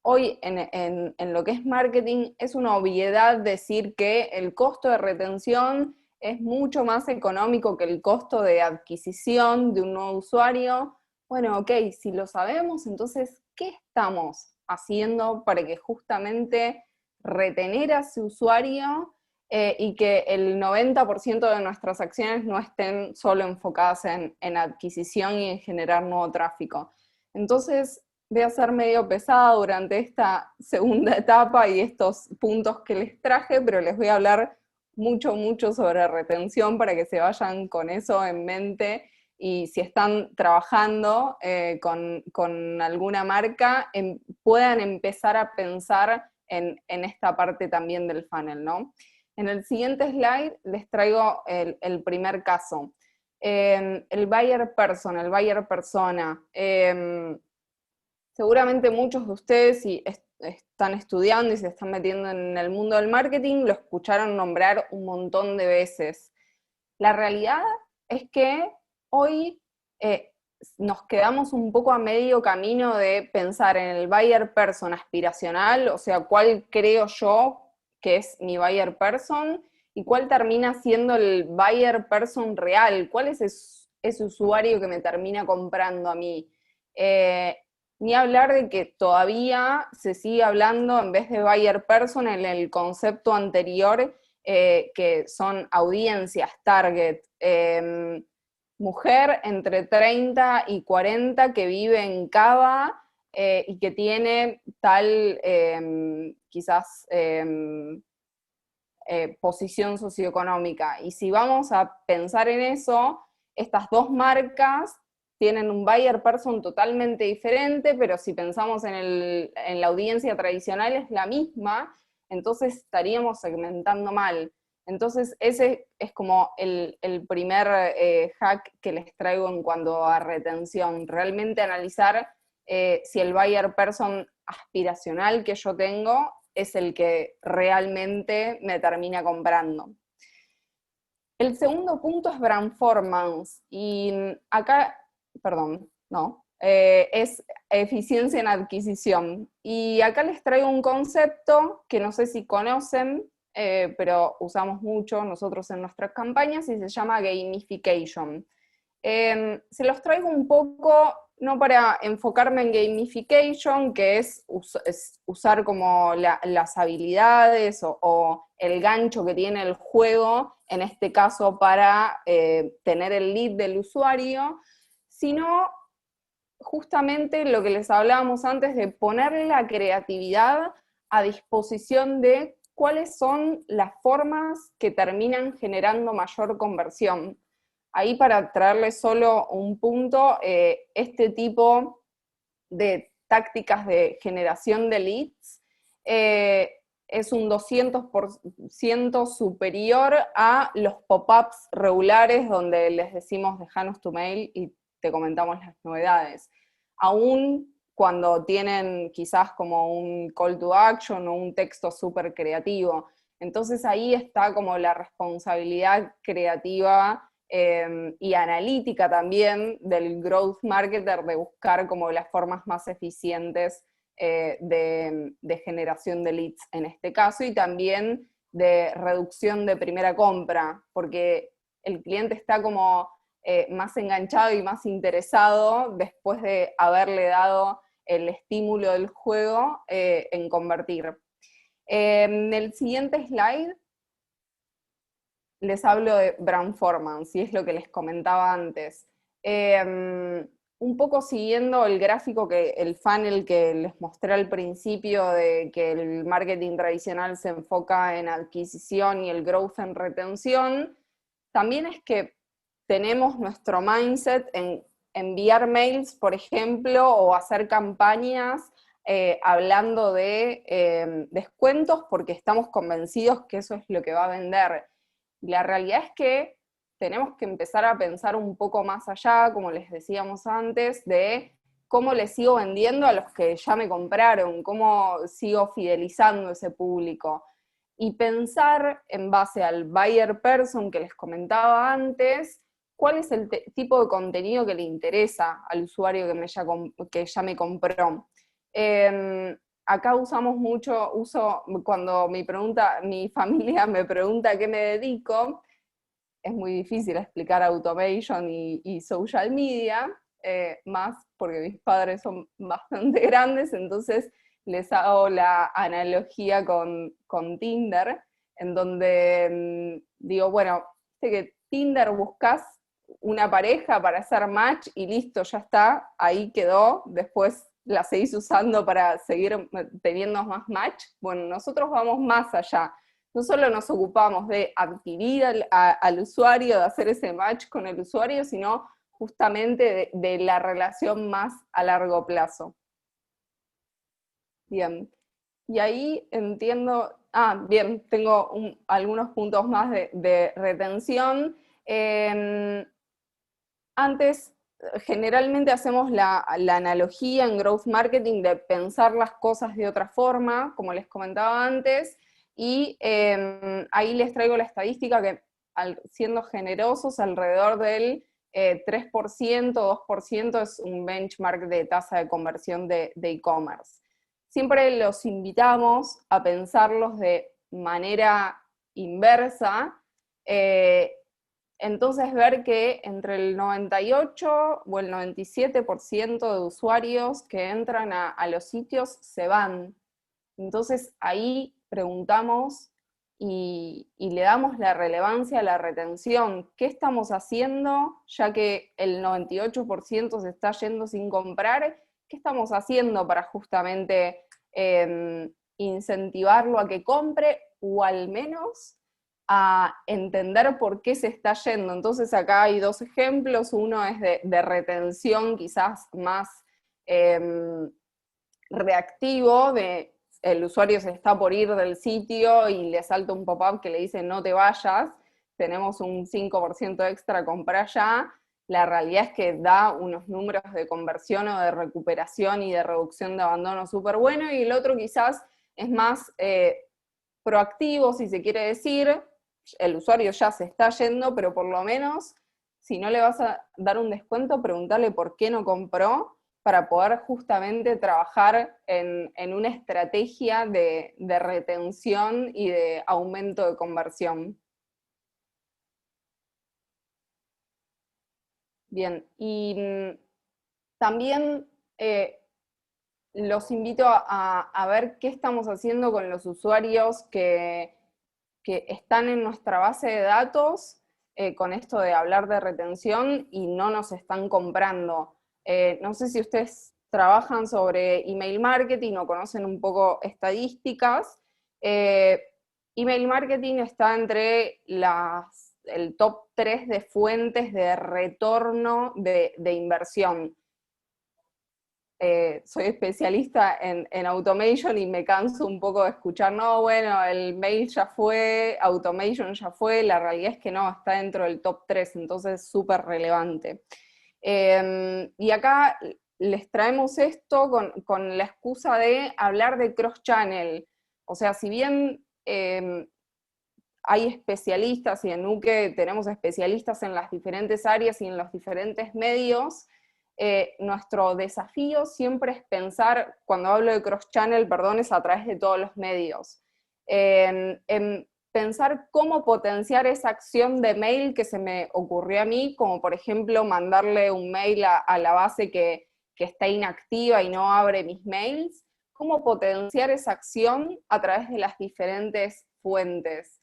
hoy en lo que es marketing es una obviedad decir que el costo de retención es mucho más económico que el costo de adquisición de un nuevo usuario. Bueno, ok, si lo sabemos, entonces, ¿qué estamos haciendo para que justamente retener a ese usuario y que el 90% de nuestras acciones no estén solo enfocadas en adquisición y en generar nuevo tráfico? Entonces, voy a ser medio pesada durante esta segunda etapa y estos puntos que les traje, pero les voy a hablar mucho sobre retención para que se vayan con eso en mente, y si están trabajando con alguna marca, puedan empezar a pensar en esta parte también del funnel, ¿no? En el siguiente slide les traigo el primer caso. El buyer person, el buyer persona. Seguramente muchos de ustedes, si están estudiando y se están metiendo en el mundo del marketing, lo escucharon nombrar un montón de veces. La realidad es que hoy nos quedamos un poco a medio camino de pensar en el buyer person aspiracional, o sea, cuál creo yo que es mi buyer person, y cuál termina siendo el buyer person real, cuál es ese usuario que me termina comprando a mí. Ni hablar de que todavía se sigue hablando, en vez de buyer person, en el concepto anterior, que son audiencias, target, mujer entre 30 y 40 que vive en Cava y que tiene tal, quizás, posición socioeconómica. Y si vamos a pensar en eso, estas dos marcas tienen un buyer person totalmente diferente, pero si pensamos en la audiencia tradicional es la misma, entonces estaríamos segmentando mal. Entonces ese es como el primer hack que les traigo en cuanto a retención, realmente analizar si el buyer person aspiracional que yo tengo es el que realmente me termina comprando. El segundo punto es brandformance, y acá, es eficiencia en adquisición. Y acá les traigo un concepto que no sé si conocen, pero usamos mucho nosotros en nuestras campañas, y se llama gamification. Se los traigo un poco, no para enfocarme en gamification, que es usar como las habilidades o el gancho que tiene el juego en este caso para tener el lead del usuario, sino justamente lo que les hablábamos antes de poner la creatividad a disposición de cuáles son las formas que terminan generando mayor conversión. Ahí, para traerles solo un punto, este tipo de tácticas de generación de leads es un 200% superior a los pop-ups regulares donde les decimos dejanos tu mail y te comentamos las novedades. Aún cuando tienen quizás como un call to action o un texto súper creativo. Entonces ahí está como la responsabilidad creativa y analítica también del growth marketer de buscar como las formas más eficientes de generación de leads en este caso, y también de reducción de primera compra, porque el cliente está como más enganchado y más interesado después de haberle dado el estímulo del juego en convertir. En el siguiente slide les hablo de brandformance, y es lo que les comentaba antes. Un poco siguiendo el gráfico, el funnel que les mostré al principio, de que el marketing tradicional se enfoca en adquisición y el growth en retención, también es que tenemos nuestro mindset en enviar mails, por ejemplo, o hacer campañas hablando de descuentos porque estamos convencidos que eso es lo que va a vender. La realidad es que tenemos que empezar a pensar un poco más allá, como les decíamos antes, de cómo les sigo vendiendo a los que ya me compraron, cómo sigo fidelizando ese público. Y pensar en base al buyer person que les comentaba antes, cuál es el tipo de contenido que le interesa al usuario que ya me compró. Acá usamos mucho, cuando mi familia me pregunta a qué me dedico, es muy difícil explicar automation y social media, más porque mis padres son bastante grandes, entonces les hago la analogía con Tinder, en donde digo, bueno, sé que Tinder buscas una pareja para hacer match y listo, ya está, ahí quedó, después la seguís usando para seguir teniendo más match. Bueno, nosotros vamos más allá. No solo nos ocupamos de adquirir al usuario, de hacer ese match con el usuario, sino justamente de la relación más a largo plazo. Bien, y ahí entiendo, bien, tengo algunos puntos más de retención. Antes, generalmente hacemos la analogía en growth marketing de pensar las cosas de otra forma, como les comentaba antes, y ahí les traigo la estadística que, siendo generosos, alrededor del 3%, 2% es un benchmark de tasa de conversión de e-commerce. Siempre los invitamos a pensarlos de manera inversa, entonces ver que entre el 98 o el 97% de usuarios que entran a los sitios se van. Entonces ahí preguntamos y le damos la relevancia a la retención. ¿Qué estamos haciendo? Ya que el 98% se está yendo sin comprar, ¿qué estamos haciendo para justamente incentivarlo a que compre, o al menos a entender por qué se está yendo? Entonces acá hay dos ejemplos. Uno es de retención quizás más reactivo, de el usuario se está por ir del sitio y le salta un pop-up que le dice no te vayas, tenemos un 5% extra, compra ya. La realidad es que da unos números de conversión o de recuperación y de reducción de abandono súper bueno, y el otro quizás es más proactivo, si se quiere decir. El usuario ya se está yendo, pero por lo menos, si no le vas a dar un descuento, preguntarle por qué no compró, para poder justamente trabajar en una estrategia de retención y de aumento de conversión. Bien, y también los invito a ver qué estamos haciendo con los usuarios que que están en nuestra base de datos con esto de hablar de retención y no nos están comprando. No sé si ustedes trabajan sobre email marketing o conocen un poco estadísticas. Email marketing está entre el top 3 de fuentes de retorno de inversión. Soy especialista en automation y me canso un poco de escuchar, no, bueno, el mail ya fue, automation ya fue, la realidad es que no, está dentro del top 3, entonces es súper relevante. Y acá les traemos esto con la excusa de hablar de cross-channel, o sea, si bien hay especialistas, y en UCE tenemos especialistas en las diferentes áreas y en los diferentes medios, nuestro desafío siempre es pensar, cuando hablo de cross-channel, perdón, es a través de todos los medios, en pensar cómo potenciar esa acción de mail que se me ocurrió a mí, como por ejemplo mandarle un mail a la base que está inactiva y no abre mis mails, cómo potenciar esa acción a través de las diferentes fuentes.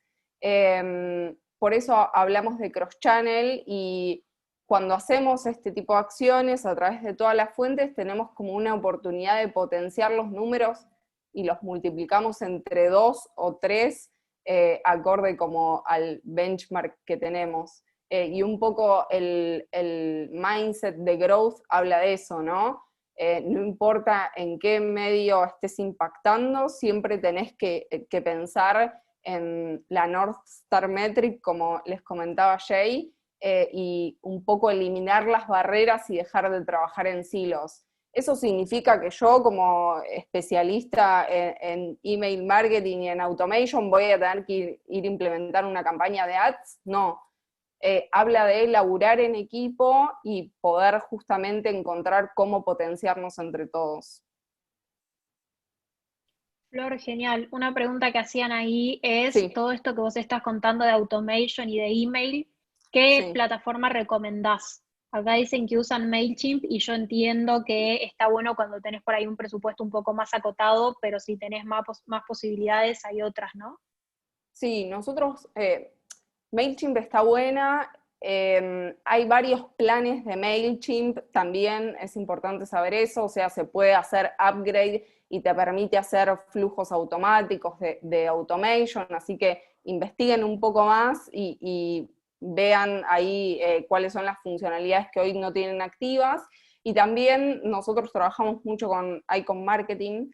Por eso hablamos de cross-channel, y cuando hacemos este tipo de acciones a través de todas las fuentes, tenemos como una oportunidad de potenciar los números y los multiplicamos entre 2 o 3, acorde como al benchmark que tenemos. Y un poco el mindset de growth habla de eso, ¿no? No importa en qué medio estés impactando, siempre tenés que pensar en la North Star Metric, como les comentaba Jay, y un poco eliminar las barreras y dejar de trabajar en silos. ¿Eso significa que yo, como especialista en email marketing y en automation, voy a tener que ir a implementar una campaña de ads? No. Habla de laburar en equipo y poder justamente encontrar cómo potenciarnos entre todos. Flor, genial. Una pregunta que hacían ahí es, Sí. todo esto que vos estás contando de automation y de email, ¿qué Sí. plataforma recomendás? Acá dicen que usan MailChimp y yo entiendo que está bueno cuando tenés por ahí un presupuesto un poco más acotado, pero si tenés más posibilidades hay otras, ¿no? Sí, nosotros, MailChimp está buena, hay varios planes de MailChimp, también es importante saber eso, o sea, se puede hacer upgrade y te permite hacer flujos automáticos de automation, así que investiguen un poco más y vean ahí cuáles son las funcionalidades que hoy no tienen activas. Y también nosotros trabajamos mucho con Icon Marketing,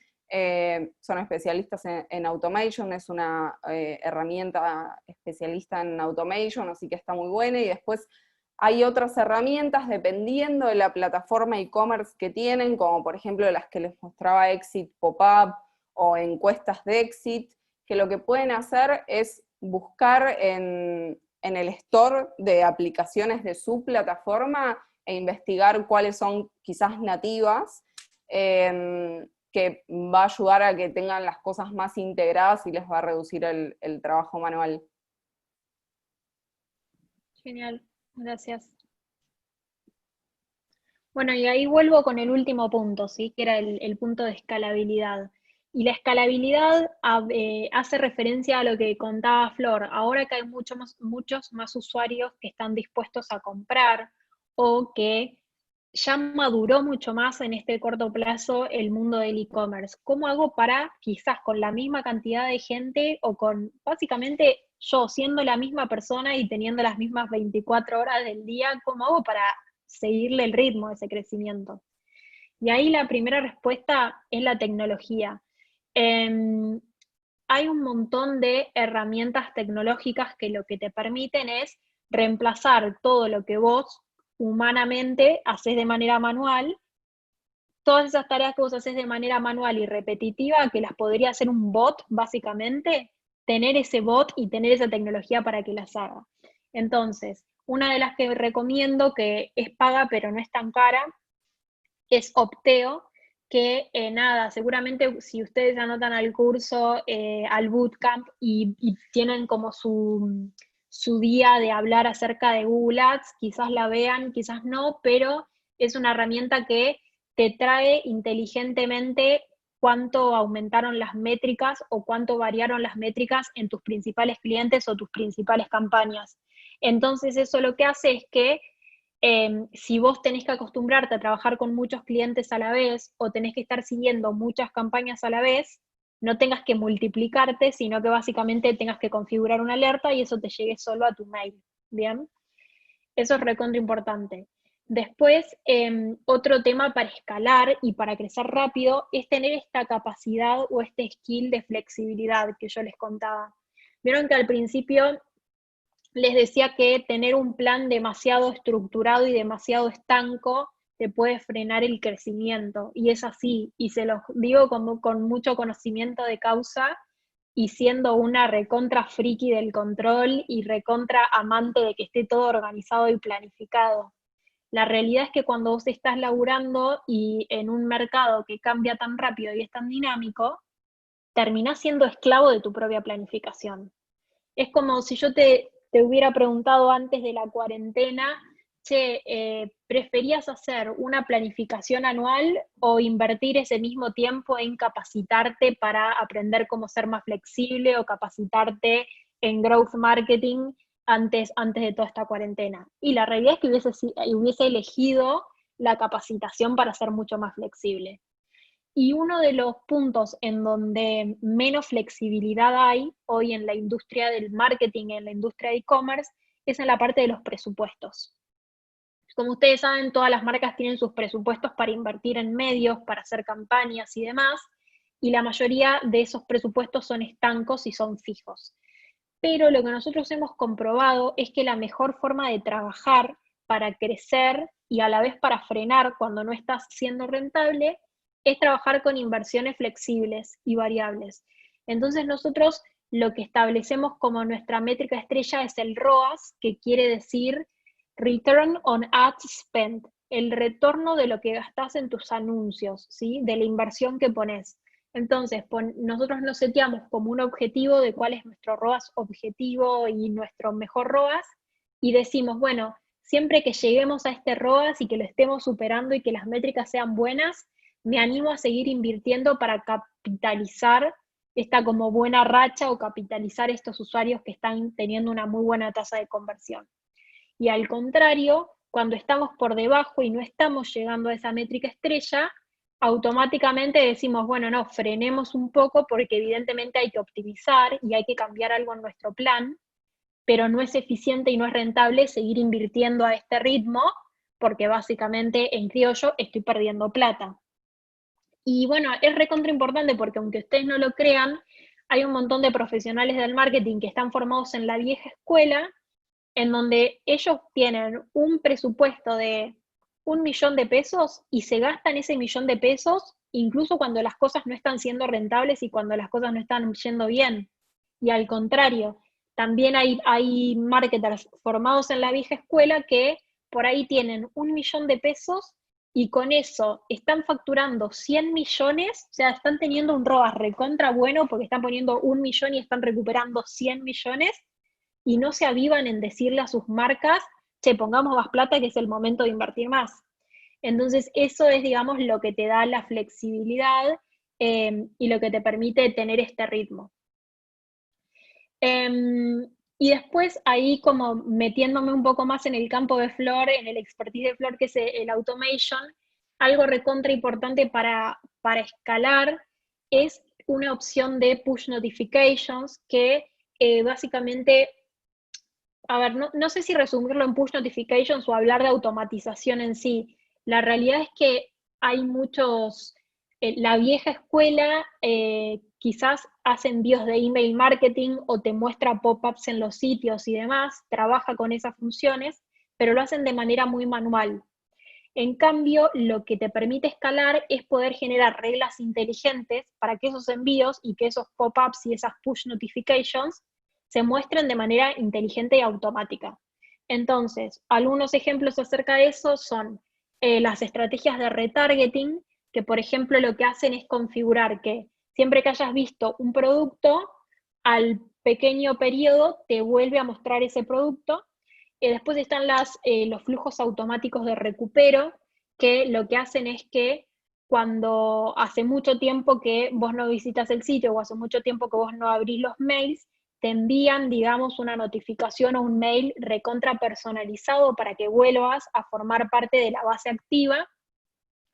son especialistas en automation, es una herramienta especialista en automation, así que está muy buena. Y después hay otras herramientas dependiendo de la plataforma e-commerce que tienen, como por ejemplo las que les mostraba Exit Pop-up o encuestas de Exit, que lo que pueden hacer es buscar en el store de aplicaciones de su plataforma e investigar cuáles son quizás nativas, que va a ayudar a que tengan las cosas más integradas y les va a reducir el trabajo manual. Genial, gracias. Bueno, y ahí vuelvo con el último punto, ¿sí? Que era el punto de escalabilidad. Y la escalabilidad hace referencia a lo que contaba Flor. Ahora que hay muchos más usuarios que están dispuestos a comprar o que ya maduró mucho más en este corto plazo el mundo del e-commerce. ¿Cómo hago para, quizás con la misma cantidad de gente o con, básicamente, yo siendo la misma persona y teniendo las mismas 24 horas del día, cómo hago para seguirle el ritmo de ese crecimiento? Y ahí la primera respuesta es la tecnología. Hay un montón de herramientas tecnológicas que lo que te permiten es reemplazar todo lo que vos humanamente haces de manera manual, todas esas tareas que vos haces de manera manual y repetitiva, que las podría hacer un bot, básicamente, tener ese bot y tener esa tecnología para que las haga. Entonces, una de las que recomiendo, que es paga pero no es tan cara, es Opteo, que nada, seguramente si ustedes anotan al curso, al bootcamp y tienen como su día de hablar acerca de Google Ads, quizás la vean, quizás no, pero es una herramienta que te trae inteligentemente cuánto aumentaron las métricas o cuánto variaron las métricas en tus principales clientes o tus principales campañas. Entonces eso lo que hace es que si vos tenés que acostumbrarte a trabajar con muchos clientes a la vez o tenés que estar siguiendo muchas campañas a la vez, no tengas que multiplicarte, sino que básicamente tengas que configurar una alerta y eso te llegue solo a tu mail, ¿bien? Eso es recontra importante. Después, otro tema para escalar y para crecer rápido es tener esta capacidad o este skill de flexibilidad que yo les contaba. Vieron que al principio les decía que tener un plan demasiado estructurado y demasiado estanco te puede frenar el crecimiento, y es así, y se los digo como con mucho conocimiento de causa, y siendo una recontra friki del control y recontra amante de que esté todo organizado y planificado. La realidad es que cuando vos estás laburando y en un mercado que cambia tan rápido y es tan dinámico, terminás siendo esclavo de tu propia planificación. Es como si yo te hubiera preguntado antes de la cuarentena, che, ¿preferías hacer una planificación anual o invertir ese mismo tiempo en capacitarte para aprender cómo ser más flexible o capacitarte en growth marketing antes de toda esta cuarentena? Y la realidad es que hubiese elegido la capacitación para ser mucho más flexible. Y uno de los puntos en donde menos flexibilidad hay hoy en la industria del marketing, en la industria de e-commerce, es en la parte de los presupuestos. Como ustedes saben, todas las marcas tienen sus presupuestos para invertir en medios, para hacer campañas y demás, y la mayoría de esos presupuestos son estancos y son fijos. Pero lo que nosotros hemos comprobado es que la mejor forma de trabajar para crecer y a la vez para frenar cuando no estás siendo rentable es trabajar con inversiones flexibles y variables. Entonces nosotros lo que establecemos como nuestra métrica estrella es el ROAS, que quiere decir Return on Ad Spend, el retorno de lo que gastás en tus anuncios, ¿sí? De la inversión que pones. Entonces, nosotros nos seteamos como un objetivo de cuál es nuestro ROAS objetivo y nuestro mejor ROAS, y decimos, bueno, siempre que lleguemos a este ROAS y que lo estemos superando y que las métricas sean buenas, me animo a seguir invirtiendo para capitalizar esta como buena racha o capitalizar estos usuarios que están teniendo una muy buena tasa de conversión. Y al contrario, cuando estamos por debajo y no estamos llegando a esa métrica estrella, automáticamente decimos, bueno, no, frenemos un poco porque evidentemente hay que optimizar y hay que cambiar algo en nuestro plan, pero no es eficiente y no es rentable seguir invirtiendo a este ritmo porque básicamente en criollo estoy perdiendo plata. Y bueno, es recontra importante porque aunque ustedes no lo crean, hay un montón de profesionales del marketing que están formados en la vieja escuela, en donde ellos tienen un presupuesto de 1.000.000 de pesos y se gastan ese 1.000.000 de pesos incluso cuando las cosas no están siendo rentables y cuando las cosas no están yendo bien. Y al contrario, también hay marketers formados en la vieja escuela que por ahí tienen 1.000.000 de pesos y con eso están facturando 100 millones, o sea, están teniendo un ROAS recontra bueno porque están poniendo 1.000.000 y están recuperando 100 millones y no se avivan en decirle a sus marcas, che, pongamos más plata que es el momento de invertir más. Entonces, eso es, digamos, lo que te da la flexibilidad y lo que te permite tener este ritmo. Y después ahí como metiéndome un poco más en el campo de Flor, en el expertise de Flor, que es el automation, algo recontra importante para escalar es una opción de push notifications que básicamente, a ver, no sé si resumirlo en push notifications o hablar de automatización en sí. La realidad es que hay muchos, la vieja escuela quizás hace envíos de email marketing o te muestra pop-ups en los sitios y demás, trabaja con esas funciones, pero lo hacen de manera muy manual. En cambio, lo que te permite escalar es poder generar reglas inteligentes para que esos envíos y que esos pop-ups y esas push notifications se muestren de manera inteligente y automática. Entonces, algunos ejemplos acerca de eso son las estrategias de retargeting, que por ejemplo lo que hacen es configurar que siempre que hayas visto un producto, al pequeño periodo te vuelve a mostrar ese producto. Después están los flujos automáticos de recupero, que lo que hacen es que cuando hace mucho tiempo que vos no visitas el sitio o hace mucho tiempo que vos no abrís los mails, te envían, digamos, una notificación o un mail recontra personalizado para que vuelvas a formar parte de la base activa.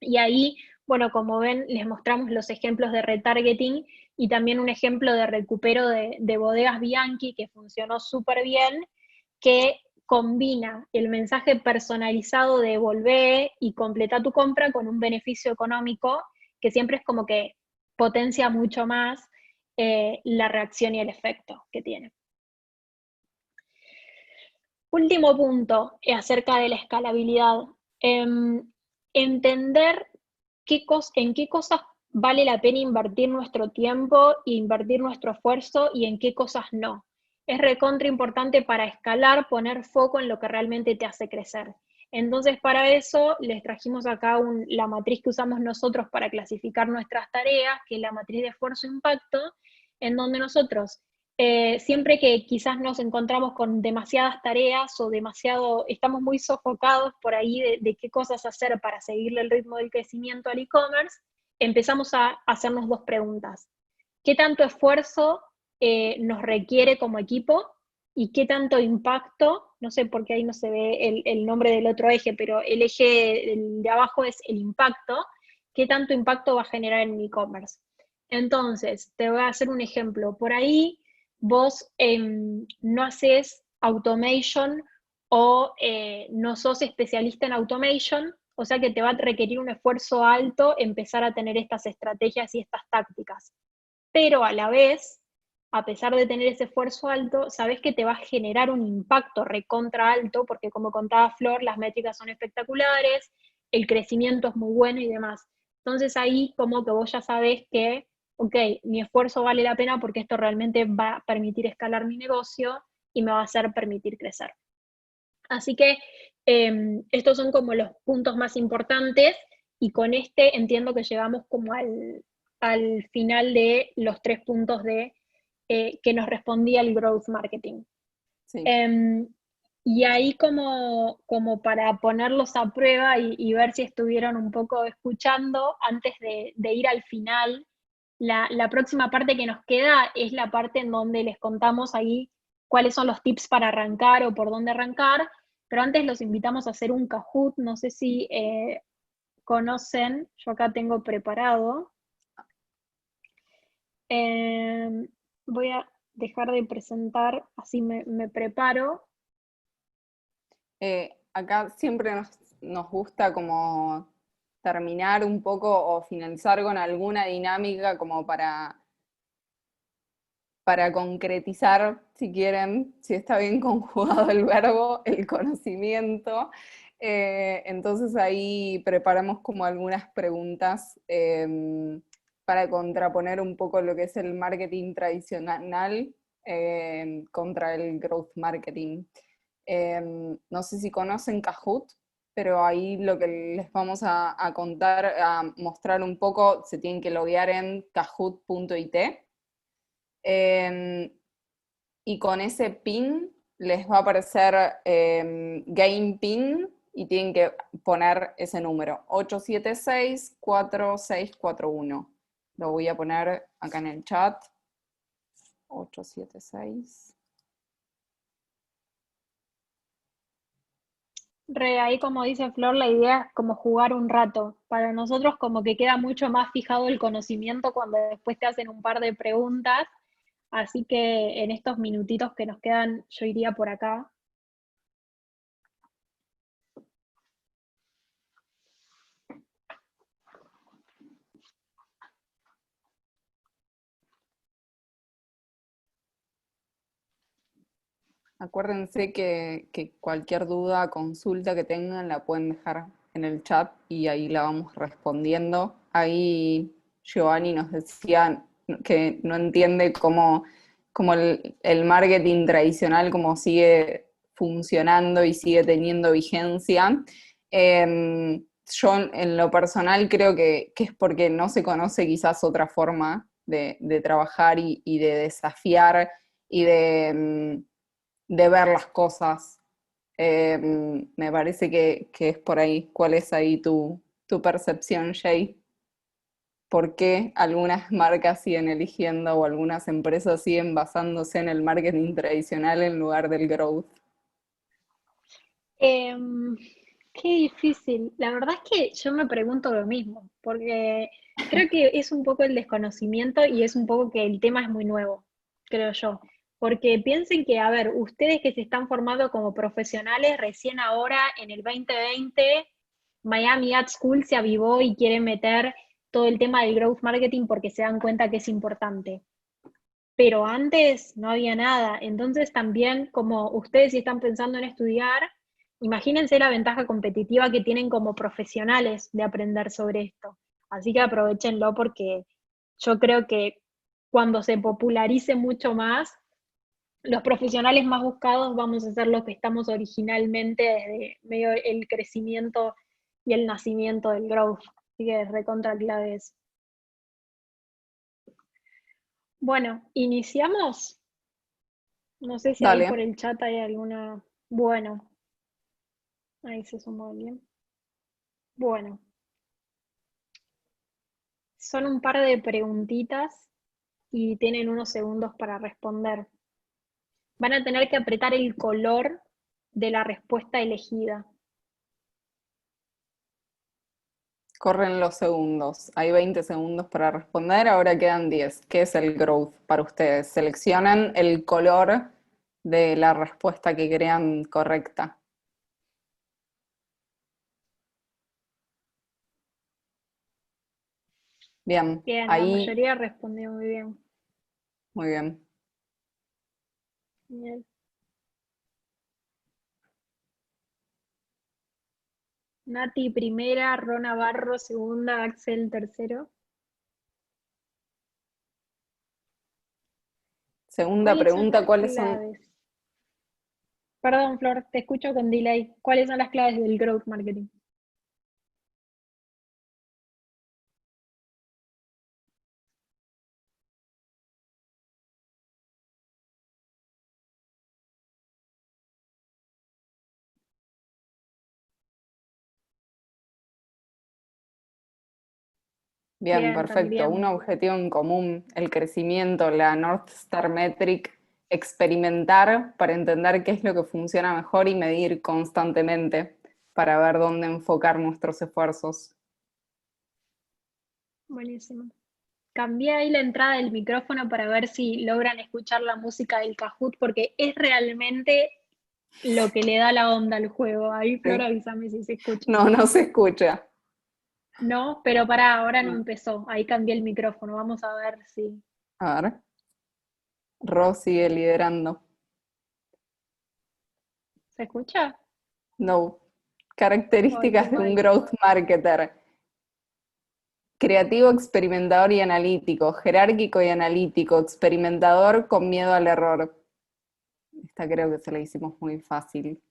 Y ahí, bueno, como ven, les mostramos los ejemplos de retargeting y también un ejemplo de recupero de Bodegas Bianchi que funcionó súper bien, que combina el mensaje personalizado de volver y completa tu compra con un beneficio económico que siempre es como que potencia mucho más la reacción y el efecto que tiene. Último punto acerca de la escalabilidad. Entender en qué cosas vale la pena invertir nuestro tiempo e invertir nuestro esfuerzo y en qué cosas no. Es recontra importante para escalar, poner foco en lo que realmente te hace crecer. Entonces, para eso les trajimos acá la matriz que usamos nosotros para clasificar nuestras tareas, que es la matriz de esfuerzo-impacto, en donde nosotros, siempre que quizás nos encontramos con demasiadas tareas o estamos muy sofocados por ahí de qué cosas hacer para seguirle el ritmo del crecimiento al e-commerce, empezamos a hacernos dos preguntas. ¿Qué tanto esfuerzo nos requiere como equipo? ¿Y qué tanto impacto? No sé por qué ahí no se ve el nombre del otro eje, pero el eje de abajo es el impacto. ¿Qué tanto impacto va a generar en mi e-commerce? Entonces, te voy a hacer un ejemplo. Por ahí vos no haces automation o no sos especialista en automation, o sea que te va a requerir un esfuerzo alto empezar a tener estas estrategias y estas tácticas. Pero a la vez, a pesar de tener ese esfuerzo alto, sabes que te va a generar un impacto recontra alto, porque como contaba Flor, las métricas son espectaculares, el crecimiento es muy bueno y demás. Entonces ahí como que vos ya sabés que, ok, mi esfuerzo vale la pena porque esto realmente va a permitir escalar mi negocio y me va a hacer permitir crecer. Así que estos son como los puntos más importantes y con este entiendo que llegamos como al final de los 3 puntos que nos respondía el growth marketing. Sí. Y ahí como para ponerlos a prueba y ver si estuvieron un poco escuchando, antes de ir al final, la próxima parte que nos queda es la parte en donde les contamos ahí cuáles son los tips para arrancar o por dónde arrancar, pero antes los invitamos a hacer un Kahoot, no sé si conocen, yo acá tengo preparado. Voy a dejar de presentar, así me preparo. Acá siempre nos gusta como terminar un poco o finalizar con alguna dinámica como para concretizar, si quieren, si está bien conjugado el verbo, el conocimiento. Entonces ahí preparamos como algunas preguntas para contraponer un poco lo que es el marketing tradicional contra el growth marketing. No sé si conocen Kahoot, pero ahí lo que les vamos a contar, a mostrar un poco, se tienen que loguear en kahoot.it. Y con ese pin les va a aparecer Game Pin y tienen que poner ese número, 876-4641. Lo voy a poner acá en el chat. 876. Ahí como dice Flor, la idea es como jugar un rato. Para nosotros como que queda mucho más fijado el conocimiento cuando después te hacen un par de preguntas. Así que en estos minutitos que nos quedan, yo iría por acá. Acuérdense que cualquier duda, consulta que tengan, la pueden dejar en el chat y ahí la vamos respondiendo. Ahí Giovanni nos decía que no entiende cómo el marketing tradicional como sigue funcionando y sigue teniendo vigencia. Yo en lo personal creo que es porque no se conoce quizás otra forma de trabajar y de desafiar y de ver las cosas. Me parece que es por ahí. ¿Cuál es ahí tu percepción, Jay? por qué algunas marcas siguen eligiendo o algunas empresas siguen basándose en el marketing tradicional en lugar del growth. Em, Qué difícil. La verdad es que yo me pregunto lo mismo, porque creo que es un poco el desconocimiento y es un poco que el tema es muy nuevo, creo yo. Porque piensen que, a ver, ustedes que se están formando como profesionales, recién ahora en el 2020, Miami Ad School se avivó y quiere meter todo el tema del growth marketing porque se dan cuenta que es importante. Pero antes no había nada. Entonces también, como ustedes si están pensando en estudiar, imagínense la ventaja competitiva que tienen como profesionales de aprender sobre esto. Así que aprovechenlo porque yo creo que cuando se popularice mucho más, los profesionales más buscados vamos a ser los que estamos originalmente desde medio el crecimiento y el nacimiento del growth. Así que es recontra clave eso. Bueno, iniciamos. No sé si ahí por Dale. el chat hay alguna. Bueno, ahí se sumó bien. Bueno, son un par de preguntitas y tienen unos segundos para responder. Van a tener que apretar el color de la respuesta elegida. Corren los segundos. Hay 20 segundos para responder, ahora quedan 10. ¿Qué es el growth para ustedes? Seleccionan el color de la respuesta que crean correcta. Bien, Bien, la ahí, mayoría respondió muy bien. muy bien. Bien. Nati primera, Rona Barro segunda, Axel tercero. Segunda ¿Cuáles son pregunta, las ¿cuáles son? claves? Perdón, Flor, te escucho con delay. ¿Cuáles son las claves del growth marketing? Bien, Bien, perfecto. Un también. objetivo en común, el crecimiento, la North Star Metric, experimentar para entender qué es lo que funciona mejor y medir constantemente para ver dónde enfocar nuestros esfuerzos. Buenísimo. Cambié ahí la entrada del micrófono para ver si logran escuchar la música del Kahoot, porque es realmente lo que le da la onda al juego. Ahí, Flor, ¿Sí? avísame si se escucha. No, no se escucha. No, pero para ahora no No. empezó. Ahí cambié el micrófono. Vamos a ver si. A ver, Ro sigue liderando. ¿Se escucha? No. Ay, qué Características de un mal. growth marketer. Creativo, experimentador y analítico. Jerárquico y analítico. Experimentador con miedo al error. Esta creo que se la hicimos muy fácil.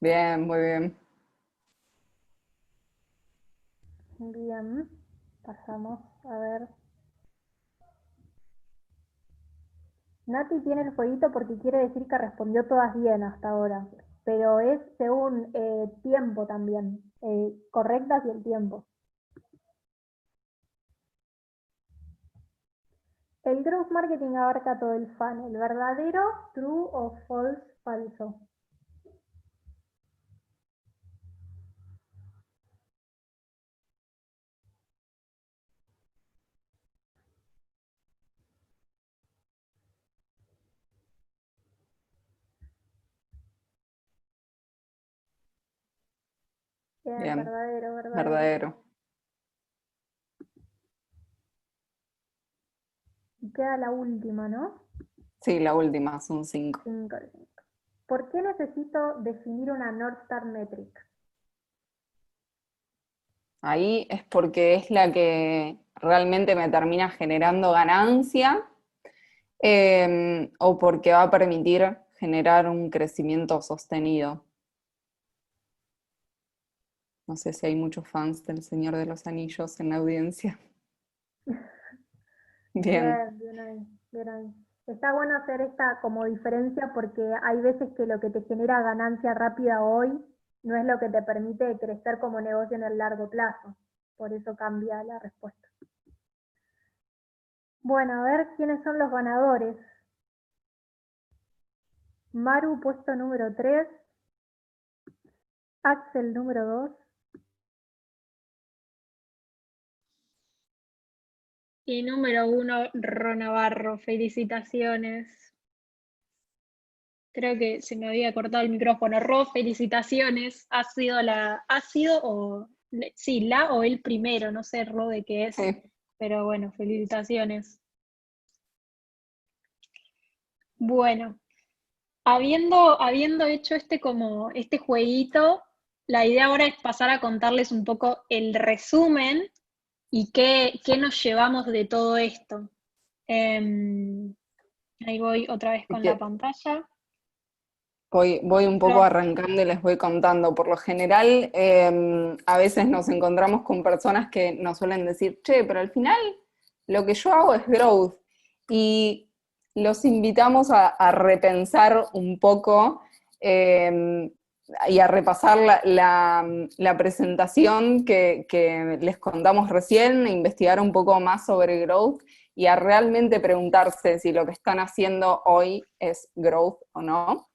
Bien, muy bien. Bien. Pasamos a ver. Nati tiene el fueguito porque quiere decir que respondió todas bien hasta ahora. Pero es según tiempo también. Correctas y el tiempo. El growth marketing abarca todo el funnel, verdadero, true o false, falso. Bien, Bien, verdadero, verdadero. verdadero. Y queda la última, ¿no? Sí, la última, son 5. 5. ¿Por qué necesito definir una North Star Metric? Ahí es porque es la que realmente me termina generando ganancia, o porque va a permitir generar un crecimiento sostenido. No sé si hay muchos fans del Señor de los Anillos en la audiencia. Bien, Bien, bien ahí, bien ahí. Está bueno hacer esta como diferencia porque hay veces que lo que te genera ganancia rápida hoy no es lo que te permite crecer como negocio en el largo plazo. Por eso cambia la respuesta. Bueno, a ver quiénes son los ganadores. Maru, puesto número 3. Axel, número 2. Y número 1, Ro Navarro, felicitaciones. Creo que se me había cortado el micrófono. Ro, felicitaciones. La o el primero, no sé, Ro, de qué es. Sí. Pero bueno, felicitaciones. Bueno, habiendo hecho este jueguito, la idea ahora es pasar a contarles un poco el resumen y qué nos llevamos de todo esto. Ahí voy otra vez con la pantalla. Voy un poco arrancando y les voy contando. Por lo general, a veces nos encontramos con personas que nos suelen decir, che, pero al final lo que yo hago es growth. Y los invitamos a repensar un poco y a repasar la presentación que les contamos recién, e investigar un poco más sobre growth y a realmente preguntarse si lo que están haciendo hoy es growth o no.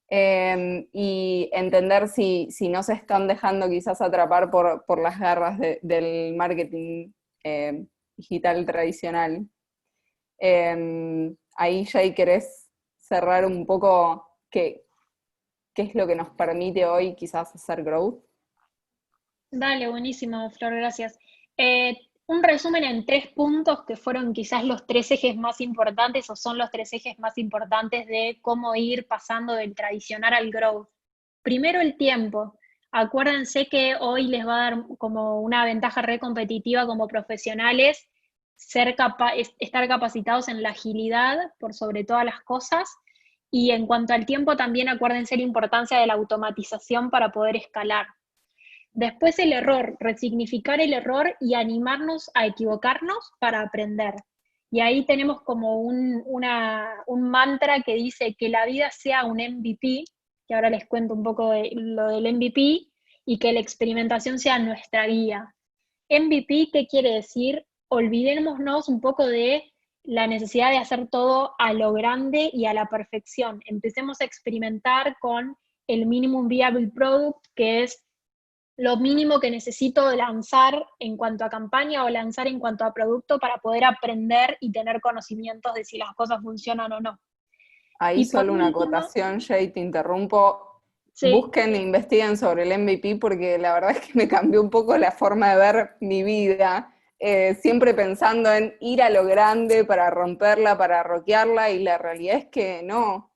Y entender si no se están dejando quizás atrapar por las garras del marketing digital tradicional. Ahí, Jay, ¿querés cerrar un poco qué es lo que nos permite hoy quizás hacer growth? Dale, buenísimo, Flor, gracias. Un resumen en 3 puntos que fueron quizás los 3 ejes más importantes o son los 3 ejes más importantes de cómo ir pasando del tradicional al growth. Primero, el tiempo. Acuérdense que hoy les va a dar como una ventaja re competitiva como profesionales estar capacitados en la agilidad por sobre todas las cosas. Y en cuanto al tiempo, también acuérdense la importancia de la automatización para poder escalar. Después el error, resignificar el error y animarnos a equivocarnos para aprender. Y ahí tenemos como un mantra que dice que la vida sea un MVP, que ahora les cuento un poco de lo del MVP, y que la experimentación sea nuestra guía. MVP, ¿qué quiere decir? Olvidémonos un poco de la necesidad de hacer todo a lo grande y a la perfección. Empecemos a experimentar con el minimum viable product, que es lo mínimo que necesito lanzar en cuanto a campaña o lanzar en cuanto a producto para poder aprender y tener conocimientos de si las cosas funcionan o no. Ahí solo una acotación, Jay, te interrumpo. Sí. Busquen e investiguen sobre el MVP porque la verdad es que me cambió un poco la forma de ver mi vida, siempre pensando en ir a lo grande para romperla, para rockearla, y la realidad es que no.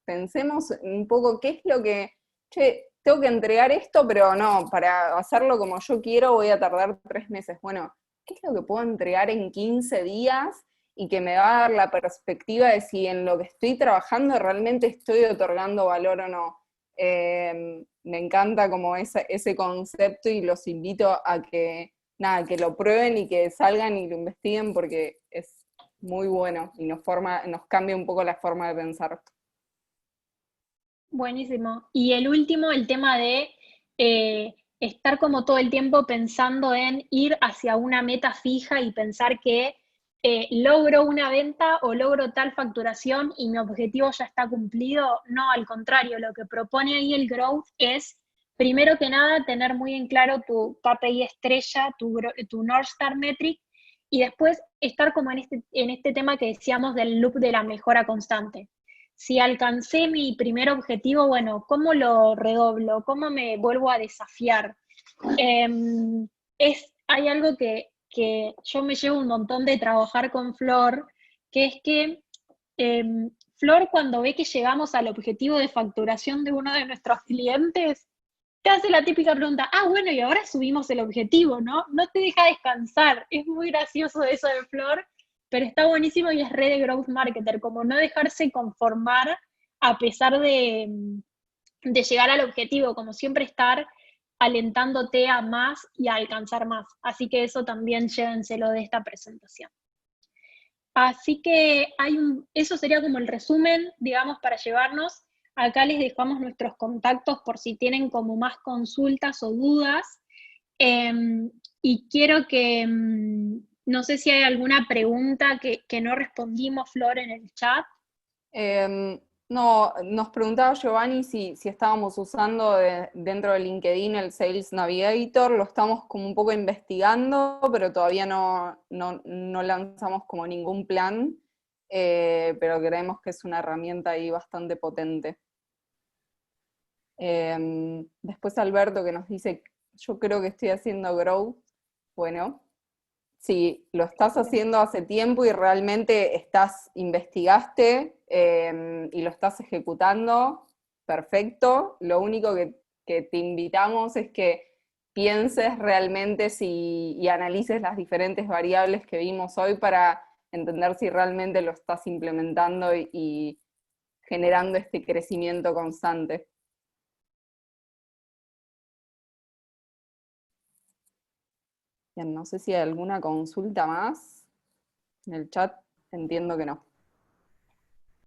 Pensemos un poco qué es lo que... Che, tengo que entregar esto, pero no, para hacerlo como yo quiero voy a tardar 3 meses. Bueno, ¿qué es lo que puedo entregar en 15 días y que me va a dar la perspectiva de si en lo que estoy trabajando realmente estoy otorgando valor o no? Me encanta como ese concepto y los invito a que lo prueben y que salgan y lo investiguen porque es muy bueno y nos cambia un poco la forma de pensar. Buenísimo. Y el último, el tema de estar como todo el tiempo pensando en ir hacia una meta fija y pensar que logro una venta o logro tal facturación y mi objetivo ya está cumplido. No, al contrario, lo que propone ahí el growth es, primero que nada, tener muy en claro tu KPI estrella, tu North Star Metric, y después estar como en este tema que decíamos del loop de la mejora constante. Si alcancé mi primer objetivo, bueno, ¿cómo lo redoblo? ¿Cómo me vuelvo a desafiar? Hay algo que yo me llevo un montón de trabajar con Flor, que es que Flor, cuando ve que llegamos al objetivo de facturación de uno de nuestros clientes, te hace la típica pregunta, bueno, y ahora subimos el objetivo, ¿no? No te deja descansar. Es muy gracioso eso de Flor, pero está buenísimo y es re de growth marketer, como no dejarse conformar a pesar de llegar al objetivo, como siempre estar alentándote a más y a alcanzar más. Así que eso también llévenselo de esta presentación. Así que eso sería como el resumen, digamos, para llevarnos. Acá les dejamos nuestros contactos por si tienen como más consultas o dudas. Y quiero que, no sé si hay alguna pregunta que no respondimos, Flor, en el chat. No, nos preguntaba Giovanni si estábamos usando dentro de LinkedIn el Sales Navigator, lo estamos como un poco investigando, pero todavía no lanzamos como ningún plan, pero creemos que es una herramienta ahí bastante potente. Después Alberto que nos dice, yo creo que estoy haciendo growth. Bueno, si lo estás haciendo hace tiempo y realmente investigaste y lo estás ejecutando, perfecto. Lo único que te invitamos es que pienses realmente y analices las diferentes variables que vimos hoy para entender si realmente lo estás implementando y generando este crecimiento constante. Bien, no sé si hay alguna consulta más en el chat, entiendo que no.